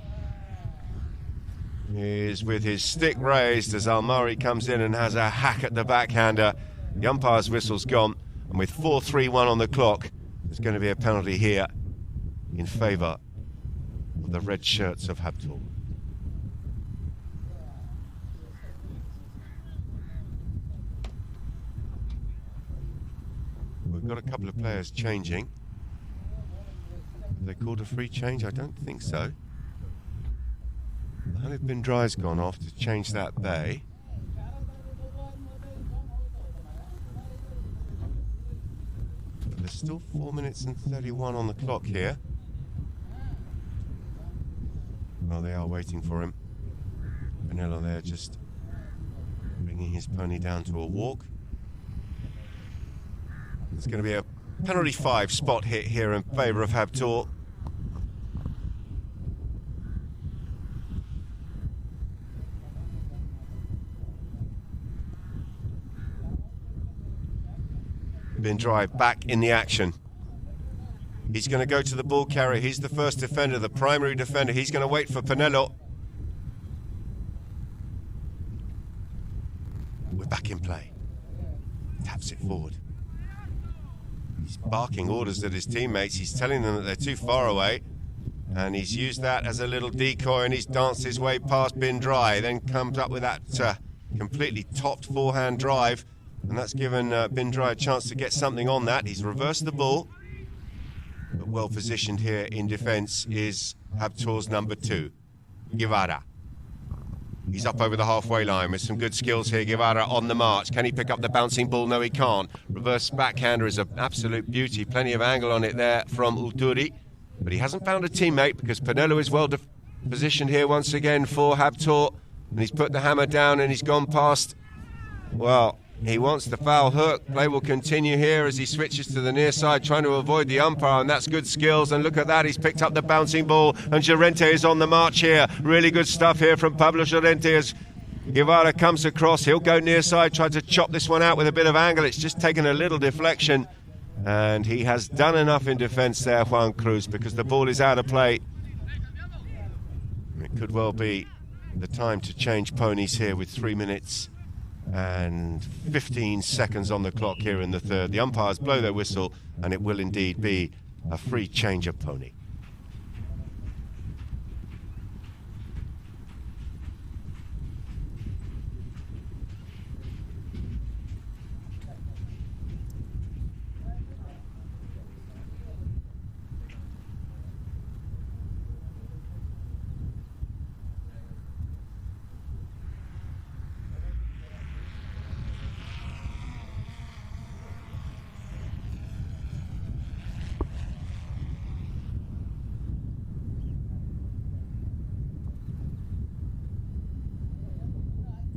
is with his stick raised as Almari comes in and has a hack at the backhander. The umpire's whistle's gone, and with 4:31 on the clock, there's going to be a penalty here in favour of the red shirts of Habtour. We've got a couple of players changing. Have they called a free change? I don't think so. Mohamed bin Dry's gone off to change that bay. But there's still 4 minutes and 31 on the clock here. Well, they are waiting for him. Vanilla there just bringing his pony down to a walk. There's going to be a penalty 5 spot hit here in favour of Habtour. Bin Dry back in the action. He's going to go to the ball carrier. He's the first defender, the primary defender. He's going to wait for Panelo. We're back in play. Taps it forward. He's barking orders at his teammates. He's telling them that they're too far away. And he's used that as a little decoy, and he's danced his way past Bin Dry. Then comes up with that completely topped forehand drive. And that's given Bin Dry a chance to get something on that. He's reversed the ball. But well positioned here in defence is Habtour's number 2, Guevara. He's up over the halfway line with some good skills here. Guevara on the march. Can he pick up the bouncing ball? No, he can't. Reverse backhander is an absolute beauty. Plenty of angle on it there from Uturi. But he hasn't found a teammate because Panelo is well positioned here once again for Habtour. And he's put the hammer down and he's gone past. Well, he wants the foul hook. Play will continue here as he switches to the near side, trying to avoid the umpire, and that's good skills. And look at that, he's picked up the bouncing ball, and Llorente is on the march here. Really good stuff here from Pablo Llorente as Guevara comes across. He'll go near side, try to chop this one out with a bit of angle. It's just taken a little deflection, and he has done enough in defence there, Juan Cruz, because the ball is out of play. It could well be the time to change ponies here with 3 minutes and 15 seconds on the clock here in the third. The umpires blow their whistle, and it will indeed be a free change of pony.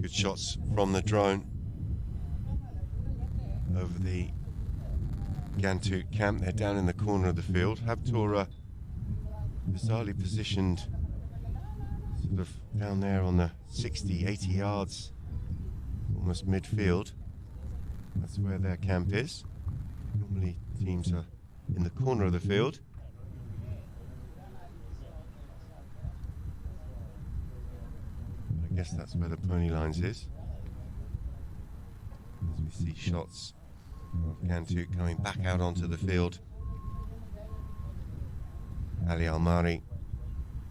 Good shots from the drone over the Ghantoot camp. They're down in the corner of the field. Habtora bizarrely positioned sort of down there on the 60, 80 yards, almost midfield. That's where their camp is. Normally teams are in the corner of the field. I guess that's where the pony lines is. As we see shots of Ghantoot coming back out onto the field. Ali Almari,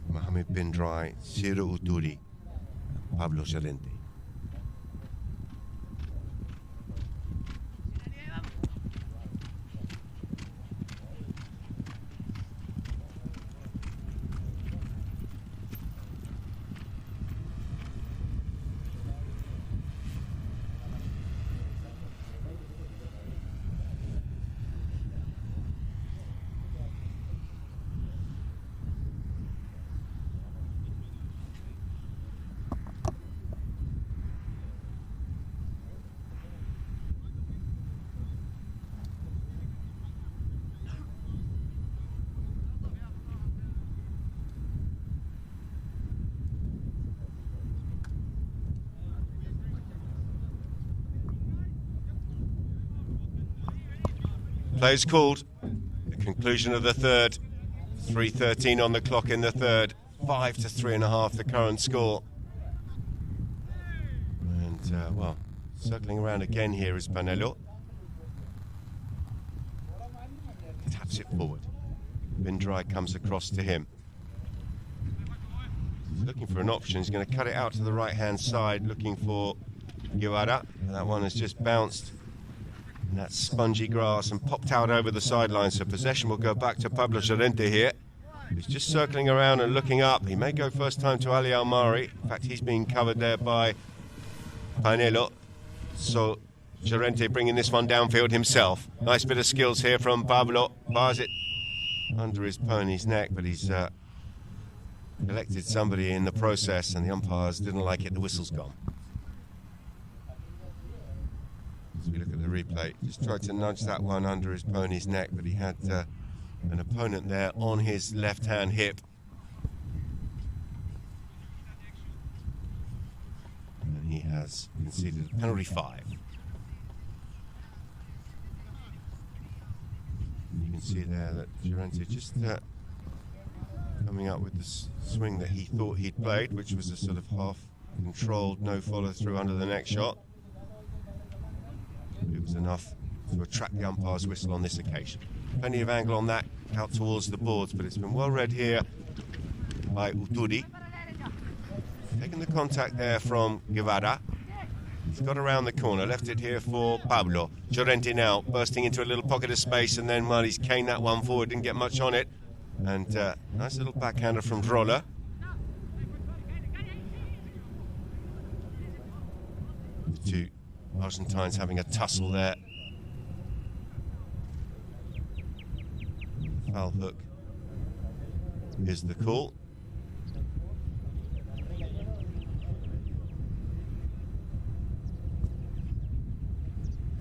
Mohammed bin Drai, Siro Uduri, Pablo Llorente. Play's called. The conclusion of the third. 3:13 on the clock in the third. 5 to 3.5 the current score. And, well, circling around again here is Panelo. Taps it forward. Bin Drai comes across to him. He's looking for an option. He's going to cut it out to the right-hand side, looking for Guevara. That one has just bounced in that spongy grass and popped out over the sideline, so possession will go back to Pablo Llorente here. He's just circling around and looking up. He may go first time to Ali Almari. In fact, he's being covered there by Panelo. So Llorente bringing this one downfield himself. Nice bit of skills here from Pablo. Bars it under his pony's neck, but he's collected somebody in the process, and the umpires didn't like it. The whistle's gone. As we look at the replay, just tried to nudge that one under his pony's neck, but he had an opponent there on his left-hand hip. And he has conceded a penalty 5. You can see there that Llorente just coming up with the swing that he thought he'd played, which was a sort of half-controlled, no follow-through under the neck shot. It was enough to attract the umpire's whistle on this occasion. Plenty of angle on that out towards the boards, but it's been well read here by Uduri. Taking the contact there from Guevara. He's got around the corner, left it here for Pablo. Llorente now bursting into a little pocket of space, and then, well, he's caned that one forward, didn't get much on it. And nice little backhander from Droller. The two Argentines having a tussle there. Foul hook is the call.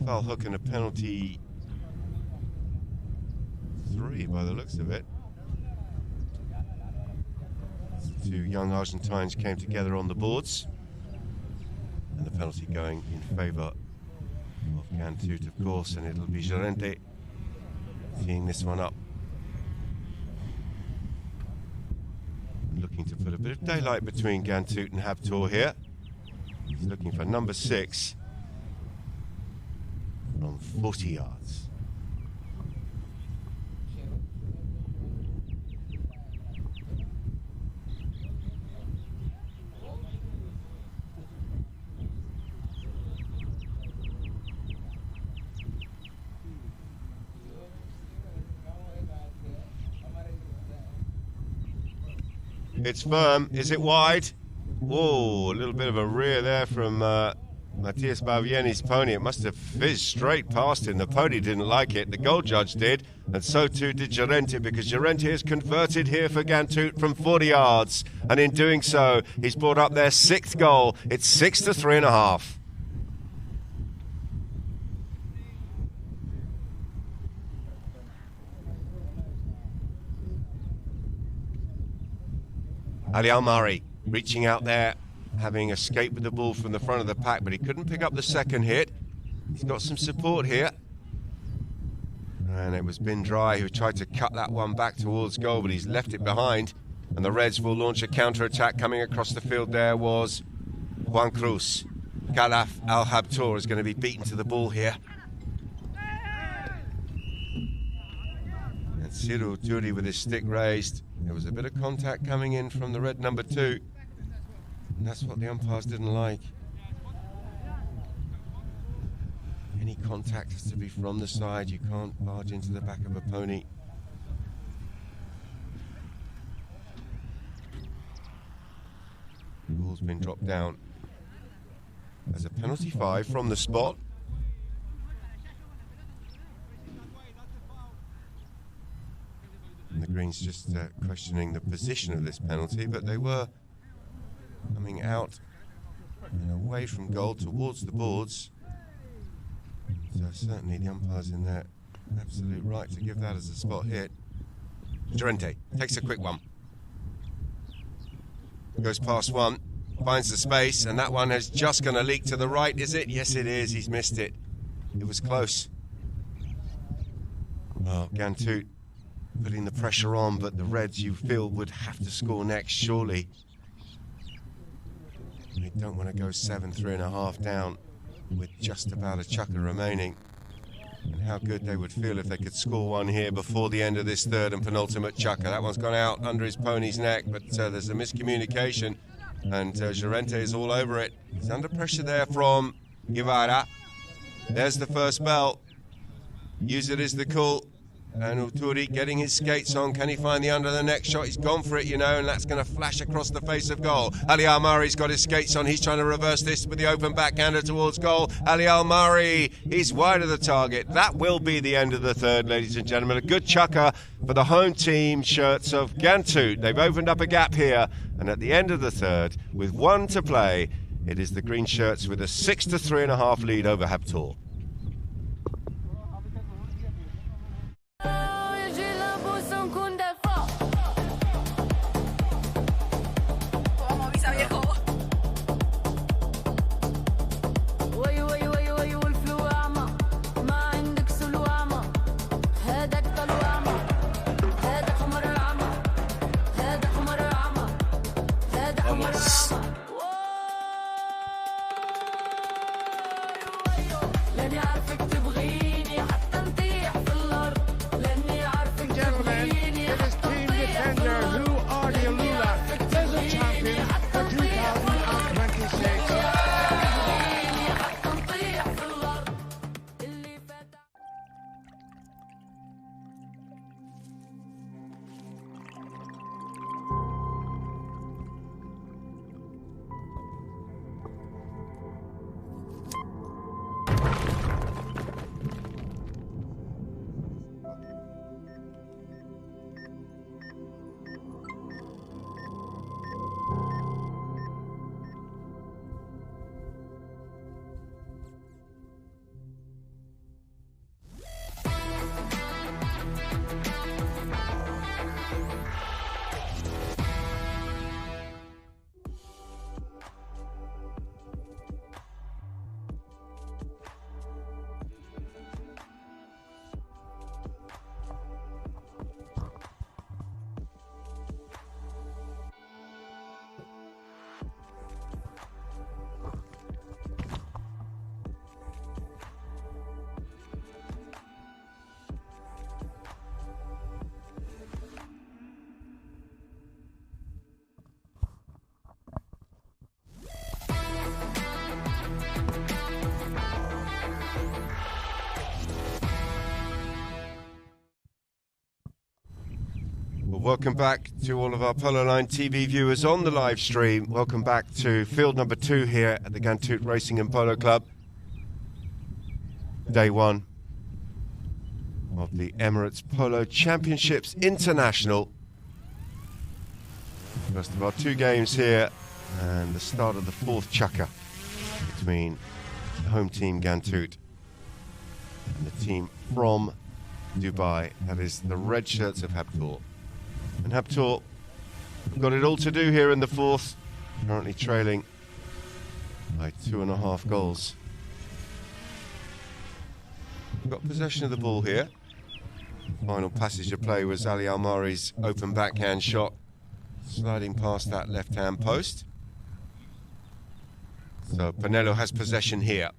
Foul hook and a penalty 3 by the looks of it. The two young Argentines came together on the boards, and the penalty going in favour of Ghantoot, of course, and it'll be Llorente teeing this one up, looking to put but a bit of daylight between Ghantoot and Habtoor here. He's looking for number 6 from 40 yards. It's firm. Is it wide? Whoa, a little bit of a rear there from Matthias Bavieni's pony. It must have fizzed straight past him. The pony didn't like it. The goal judge did, and so too did Llorente, because Llorente has converted here for Ghantoot from 40 yards. And in doing so, he's brought up their 6th goal. It's 6 to 3.5. Ali Al-Mari reaching out there, having escaped with the ball from the front of the pack, but he couldn't pick up the second hit. He's got some support here. And it was Bin Dry who tried to cut that one back towards goal, but he's left it behind. And the Reds will launch a counter-attack. Coming across the field there was Juan Cruz. Khalaf Al-Habtoor is going to be beaten to the ball here. And Siru Turi with his stick raised. There was a bit of contact coming in from the red number 2. And that's what the umpires didn't like. Any contact has to be from the side. You can't barge into the back of a pony. The ball's been dropped down. There's a penalty 5 from the spot. And the Greens just questioning the position of this penalty, but they were coming out and away from goal towards the boards. So certainly the umpire's in their absolute right to give that as a spot hit. Llorente takes a quick one. Goes past one, finds the space, and that one is just going to leak to the right, is it? Yes, it is. He's missed it. It was close. Well, Ghantoot putting the pressure on, but the Reds, you feel, would have to score next, surely. They don't want to go 7-3.5 down with just about a chucker remaining. And how good they would feel if they could score one here before the end of this third and penultimate chucker. That one's gone out under his pony's neck, but there's a miscommunication, and Llorente is all over it. He's under pressure there from Guevara. There's the first bell. Use it as the call. And Uturi getting his skates on. Can he find the under the neck shot? He's gone for it, you know, and that's going to flash across the face of goal. Ali Al-Mari's got his skates on. He's trying to reverse this with the open backhander towards goal. Ali Al-Mari, he's wide of the target. That will be the end of the third, ladies and gentlemen. A good chucker for the home team shirts of Ghantoot. They've opened up a gap here, and at the end of the third, with 1 to play, it is the green shirts with a 6-3.5 lead over Habtoor. Welcome back to all of our Polo Line TV viewers on the live stream. Welcome back to field number 2 here at the Ghantoot Racing and Polo Club. Day 1 of the Emirates Polo Championships International. First of our 2 games here and the start of the 4th chukker between the home team Ghantoot and the team from Dubai. That is the red shirts of Ghantoot. And Ghantoot got it all to do here in the 4th, currently trailing by 2.5 goals. Got possession of the ball here. Final passage of play was Ali Almari's open backhand shot, sliding past that left-hand post. So Polo has possession here.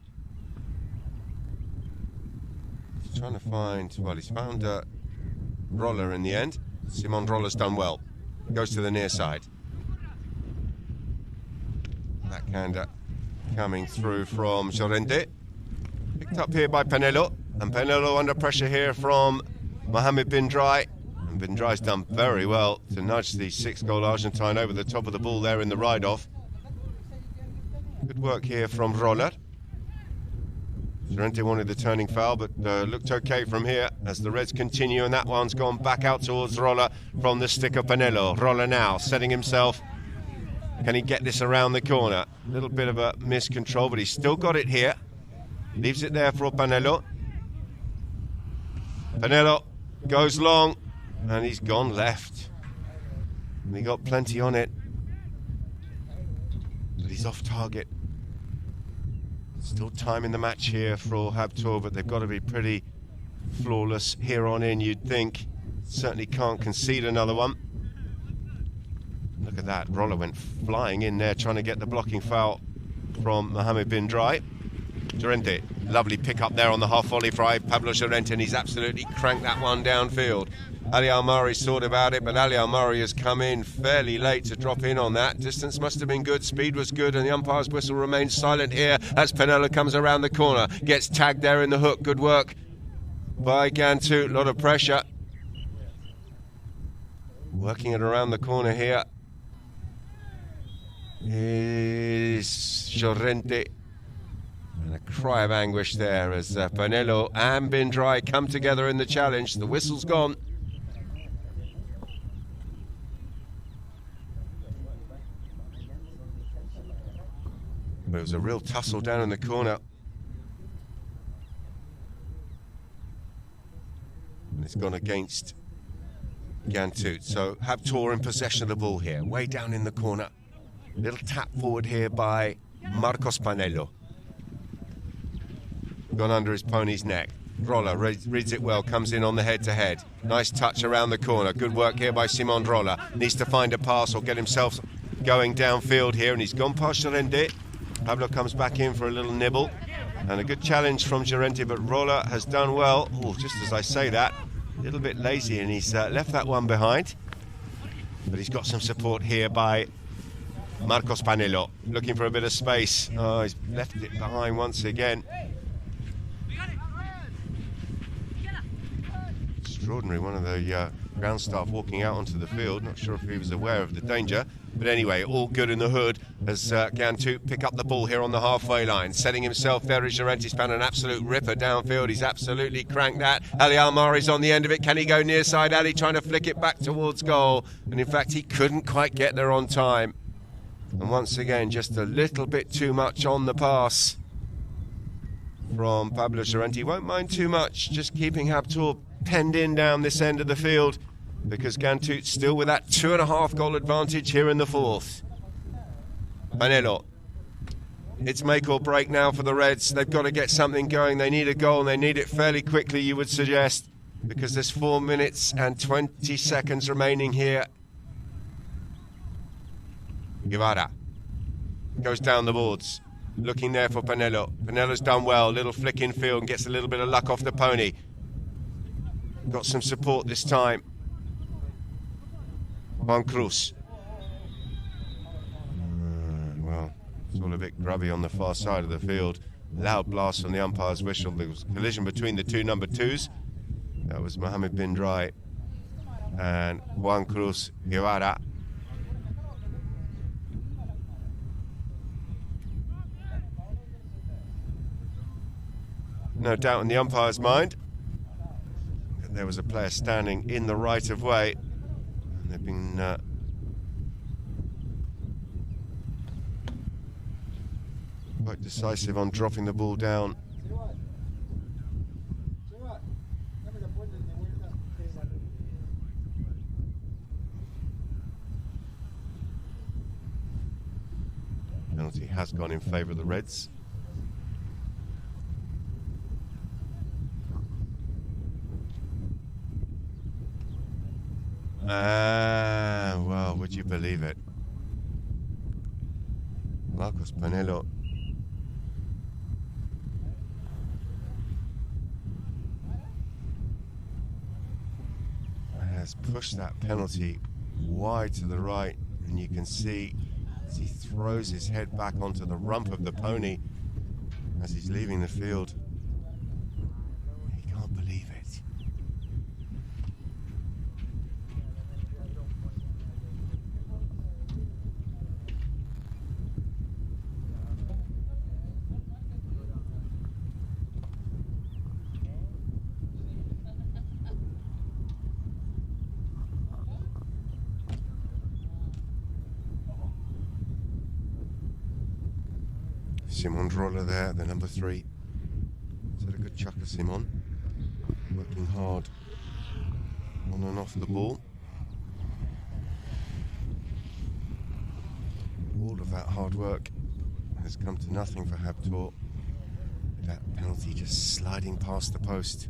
He's trying to find, well, he's found Roller in the end. Simon Roller's done well. Goes to the near side. Backhander coming through from Llorente. Picked up here by Polo. And Polo under pressure here from Mohamed Bin Drai. And Bin Drai's done very well to nudge the 6-goal Argentine over the top of the ball there in the ride-off. Good work here from Roller. Llorente wanted the turning foul, but looked okay from here as the Reds continue, and that one's gone back out towards Roller from the stick of Polo. Roller now setting himself. Can he get this around the corner? A little bit of a miscontrol, but he's still got it here. Leaves it there for Polo. Polo goes long, and he's gone left. And he got plenty on it, but he's off target. Still time in the match here for Ghantoot, but they've got to be pretty flawless here on in, you'd think. Certainly can't concede another one. Look at that, Roller went flying in there trying to get the blocking foul from Mohamed Bin Drai. Llorente, lovely pick up there on the half volley by Pablo Llorente, and he's absolutely cranked that one downfield. Ali Almari thought about it, but Ali Almari has come in fairly late to drop in on that. Distance must have been good, speed was good, and the umpire's whistle remains silent here as Polo comes around the corner. Gets tagged there in the hook. Good work by Ghantoot, a lot of pressure. Working it around the corner here is Llorente. And a cry of anguish there as Polo and Bin Drai come together in the challenge. The whistle's gone. But it was a real tussle down in the corner. And it's gone against Ghantoot. So Ghantoot in possession of the ball here, way down in the corner. Little tap forward here by Marcos Polo. Gone under his pony's neck. Roller reads it well, comes in on the head-to-head. Nice touch around the corner. Good work here by Simon Roller. Needs to find a pass or get himself going downfield here, and he's gone past Llorente. Pablo comes back in for a little nibble. And a good challenge from Llorente, but Roller has done well. Oh, just as I say that, a little bit lazy, and he's left that one behind. But he's got some support here by Marcos Polo, looking for a bit of space. Oh, he's left it behind once again. Extraordinary, one of the ground staff walking out onto the field. Not sure if he was aware of the danger. But anyway, all good in the hood as Ghantoot pick up the ball here on the halfway line. Setting himself there is Llorente's found an absolute ripper downfield. He's absolutely cranked that. Ali Almari's on the end of it. Can he go near side? Ali trying to flick it back towards goal. And in fact, he couldn't quite get there on time. And once again, just a little bit too much on the pass from Pablo Llorente. Won't mind too much, just keeping Ghantoot penned in down this end of the field, because Ghantoot still with that 2.5 goal advantage here in the 4th. Polo. It's make or break now for the Reds. They've got to get something going. They need a goal, and they need it fairly quickly, you would suggest, because there's 4 minutes and 20 seconds remaining here. Guevara goes down the boards, looking there for Polo. Polo's done well, little flick in field and gets a little bit of luck off the pony. Got some support this time. Juan Cruz. Well, it's all a bit grubby on the far side of the field. Loud blast from the umpire's whistle. There was a collision between the two number 2s. That was Mohamed Bin Drai and Juan Cruz Guevara. No doubt in the umpire's mind that there was a player standing in the right of way, and they've been quite decisive on dropping the ball down. Penalty has gone in favour of the Reds. Well, would you believe it? Marcos Panelo has pushed that penalty wide to the right, and you can see as he throws his head back onto the rump of the pony as he's leaving the field. He can't believe it. Simon Roller there, the number 3. Is that a good chucker, Simon? Working hard on and off the ball. All of that hard work has come to nothing for Habtoor. That penalty just sliding past the post.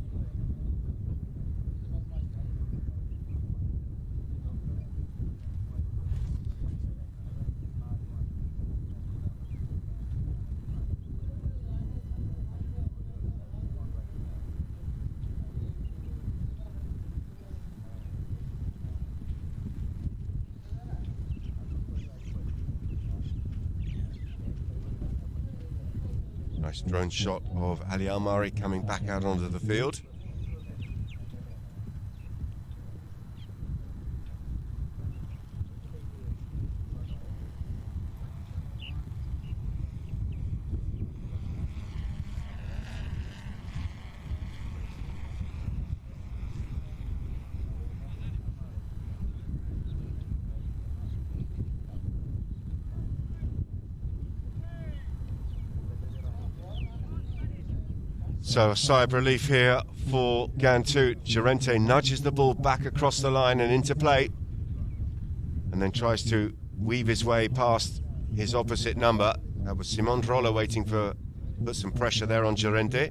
Nice drone shot of Ali Almari coming back out onto the field. So a sigh of relief here for Ghantoot. Llorente nudges the ball back across the line and into play, and then tries to weave his way past his opposite number. That was Simon Roller waiting for put some pressure there on Llorente.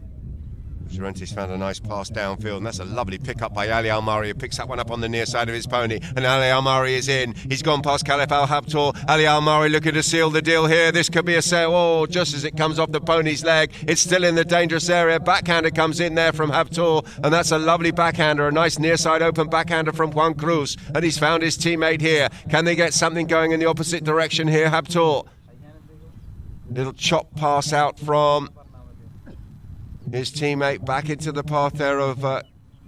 Llorente's found a nice pass downfield, and that's a lovely pick-up by Ali Almari, who picks that one up on the near side of his pony, and Ali Almari is in. He's gone past Khalif Al Habtoor. Ali Almari looking to seal the deal here. This could be a sale. Oh, just as it comes off the pony's leg, it's still in the dangerous area. Backhander comes in there from Habtoor, and that's a lovely backhander, a nice near side open backhander from Juan Cruz, and he's found his teammate here. Can they get something going in the opposite direction here, Habtoor? Little chop pass out from his teammate back into the path there of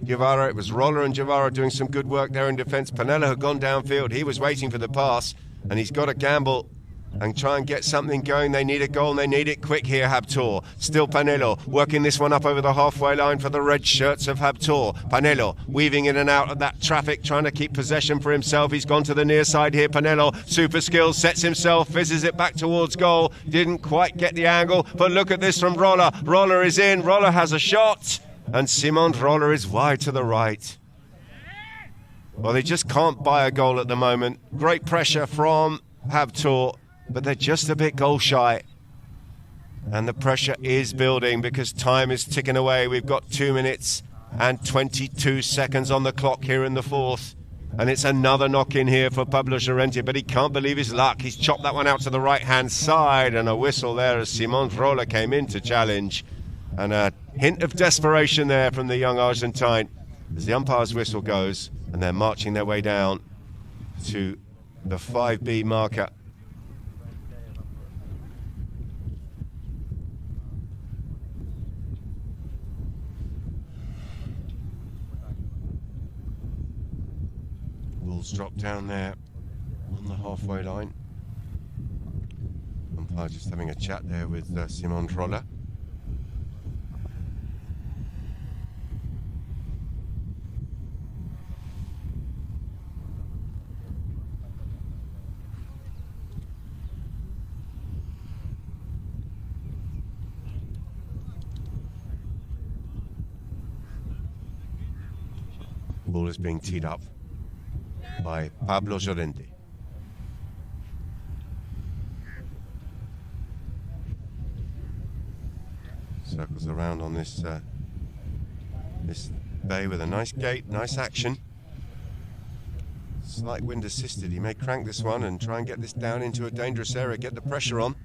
Guevara. It was Roller and Guevara doing some good work there in defence. Panella had gone downfield. He was waiting for the pass, and he's got to gamble and try and get something going. They need a goal, and they need it quick here, Habtoor. Still Panelo working this one up over the halfway line for the red shirts of Habtoor. Panelo weaving in and out of that traffic, trying to keep possession for himself. He's gone to the near side here. Panelo, super skills, sets himself, fizzes it back towards goal. Didn't quite get the angle, but look at this from Roller. Roller is in, Roller has a shot, and Simon Roller is wide to the right. Well, they just can't buy a goal at the moment. Great pressure from Habtoor, but they're just a bit goal shy. And the pressure is building because time is ticking away. We've got 2 minutes and 22 seconds on the clock here in the fourth. And it's another knock in here for Pablo Llorente, but he can't believe his luck. He's chopped that one out to the right-hand side, and a whistle there as Simon Roller came in to challenge. And a hint of desperation there from the young Argentine as the umpire's whistle goes, and they're marching their way down to the 5B marker. Ball's dropped down there on the halfway line. Umpire just having a chat there with Simon Troller. Ball is being teed up by Pablo Llorente. Circles around on this this bay with a nice gate, nice action. Slight wind assisted. He may crank this one and try and get this down into a dangerous area, get the pressure on.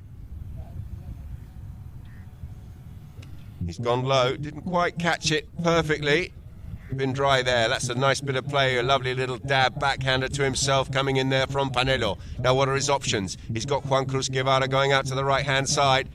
He's gone low, didn't quite catch it perfectly. Been dry there. That's a nice bit of play. A lovely little dab backhander to himself coming in there from Panelo. Now what are his options? He's got Juan Cruz Guevara going out to the right hand side,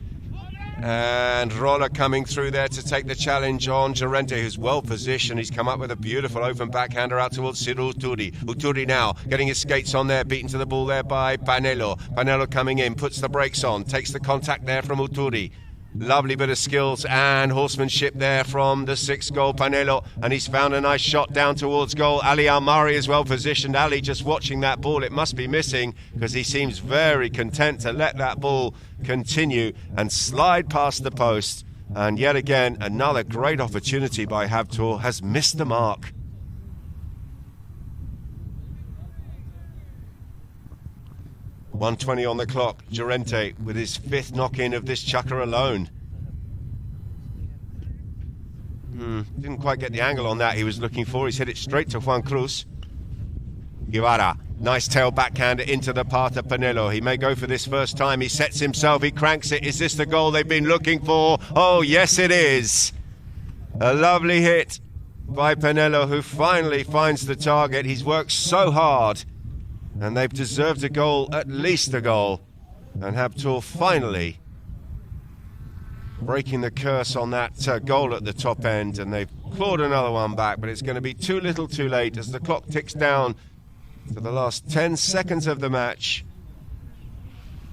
and Roller coming through there to take the challenge on Llorente, who's well positioned. He's come up with a beautiful open backhander out towards Ciro Uturi. Uturi now getting his skates on there, beaten to the ball there by Panelo. Panelo coming in, puts the brakes on, takes the contact there from Uturi. Lovely bit of skills and horsemanship there from the 6th goal, Panelo, and he's found a nice shot down towards goal. Ali Almari is well positioned. Ali just watching that ball. It must be missing because he seems very content to let that ball continue and slide past the post. And yet again, another great opportunity by Habtoor has missed the mark. .120 on the clock. Llorente with his 5th knock-in of this chukker alone. Didn't quite get the angle on that he was looking for. He's hit it straight to Juan Cruz. Guevara, nice tail backhander into the path of Panelo. He may go for this first time. He sets himself, he cranks it. Is this the goal they've been looking for? Oh, yes it is. A lovely hit by Panelo, who finally finds the target. He's worked so hard, and they've deserved a goal, at least a goal. And Habtoor finally breaking the curse on that goal at the top end, and they've clawed another one back, but it's going to be too little too late as the clock ticks down to the last 10 seconds of the match.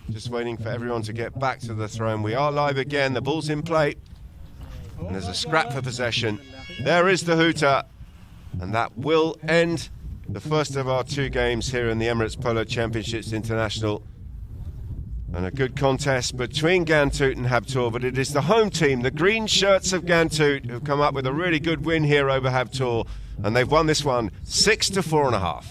Just waiting for everyone to get back to the throne. We are live again, the ball's in play, and there's a scrap for possession. There is the hooter, and that will end the first of our 2 games here in the Emirates Polo Championships International. And a good contest between Ghantoot and Habtoor, but it is the home team, the green shirts of Ghantoot, who've come up with a really good win here over Habtoor, and they've won this one 6-4.5.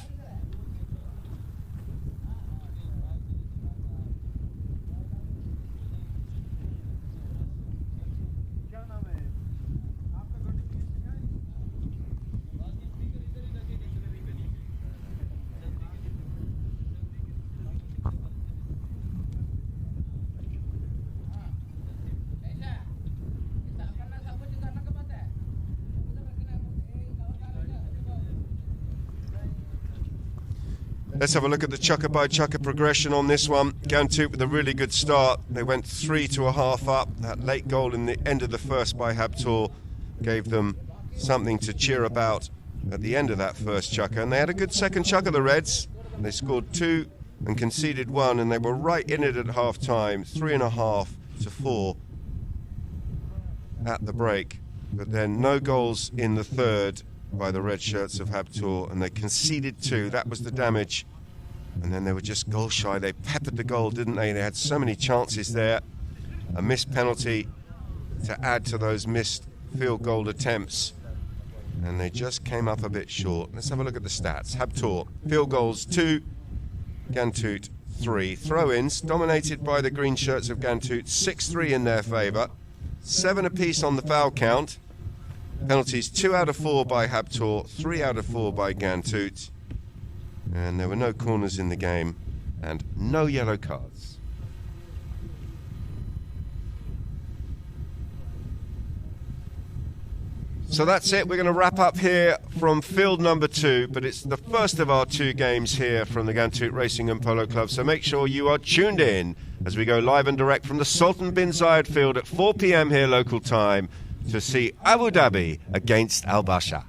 Let's have a look at the chukker by chukker progression on this one. Ghantoot with a really good start. They went 3-1/2 up. That late goal in the end of the first by Habtoor gave them something to cheer about at the end of that first chukker. And they had a good second chukker, the Reds. They scored 2 and conceded 1, and they were right in it at half-time, 3.5-4 at the break. But then no goals in the third by the red shirts of Habtoor, and they conceded 2. That was the damage. And then they were just goal shy. They peppered the goal, didn't they? They had so many chances there. A missed penalty to add to those missed field goal attempts, and they just came up a bit short. Let's have a look at the stats. Habtoor, field goals 2, Ghantoot 3. Throw-ins dominated by the green shirts of Ghantoot, 6-3 in their favour, 7 apiece on the foul count. Penalties 2 out of 4 by Habtoor, 3 out of 4 by Ghantoot. And there were no corners in the game and no yellow cards. So that's it. We're going to wrap up here from field number 2, but it's the first of our 2 games here from the Ghantoot Racing and Polo Club. So make sure you are tuned in as we go live and direct from the Sultan bin Zayed field at 4 p.m. here local time to see Abu Dhabi against Al Basha.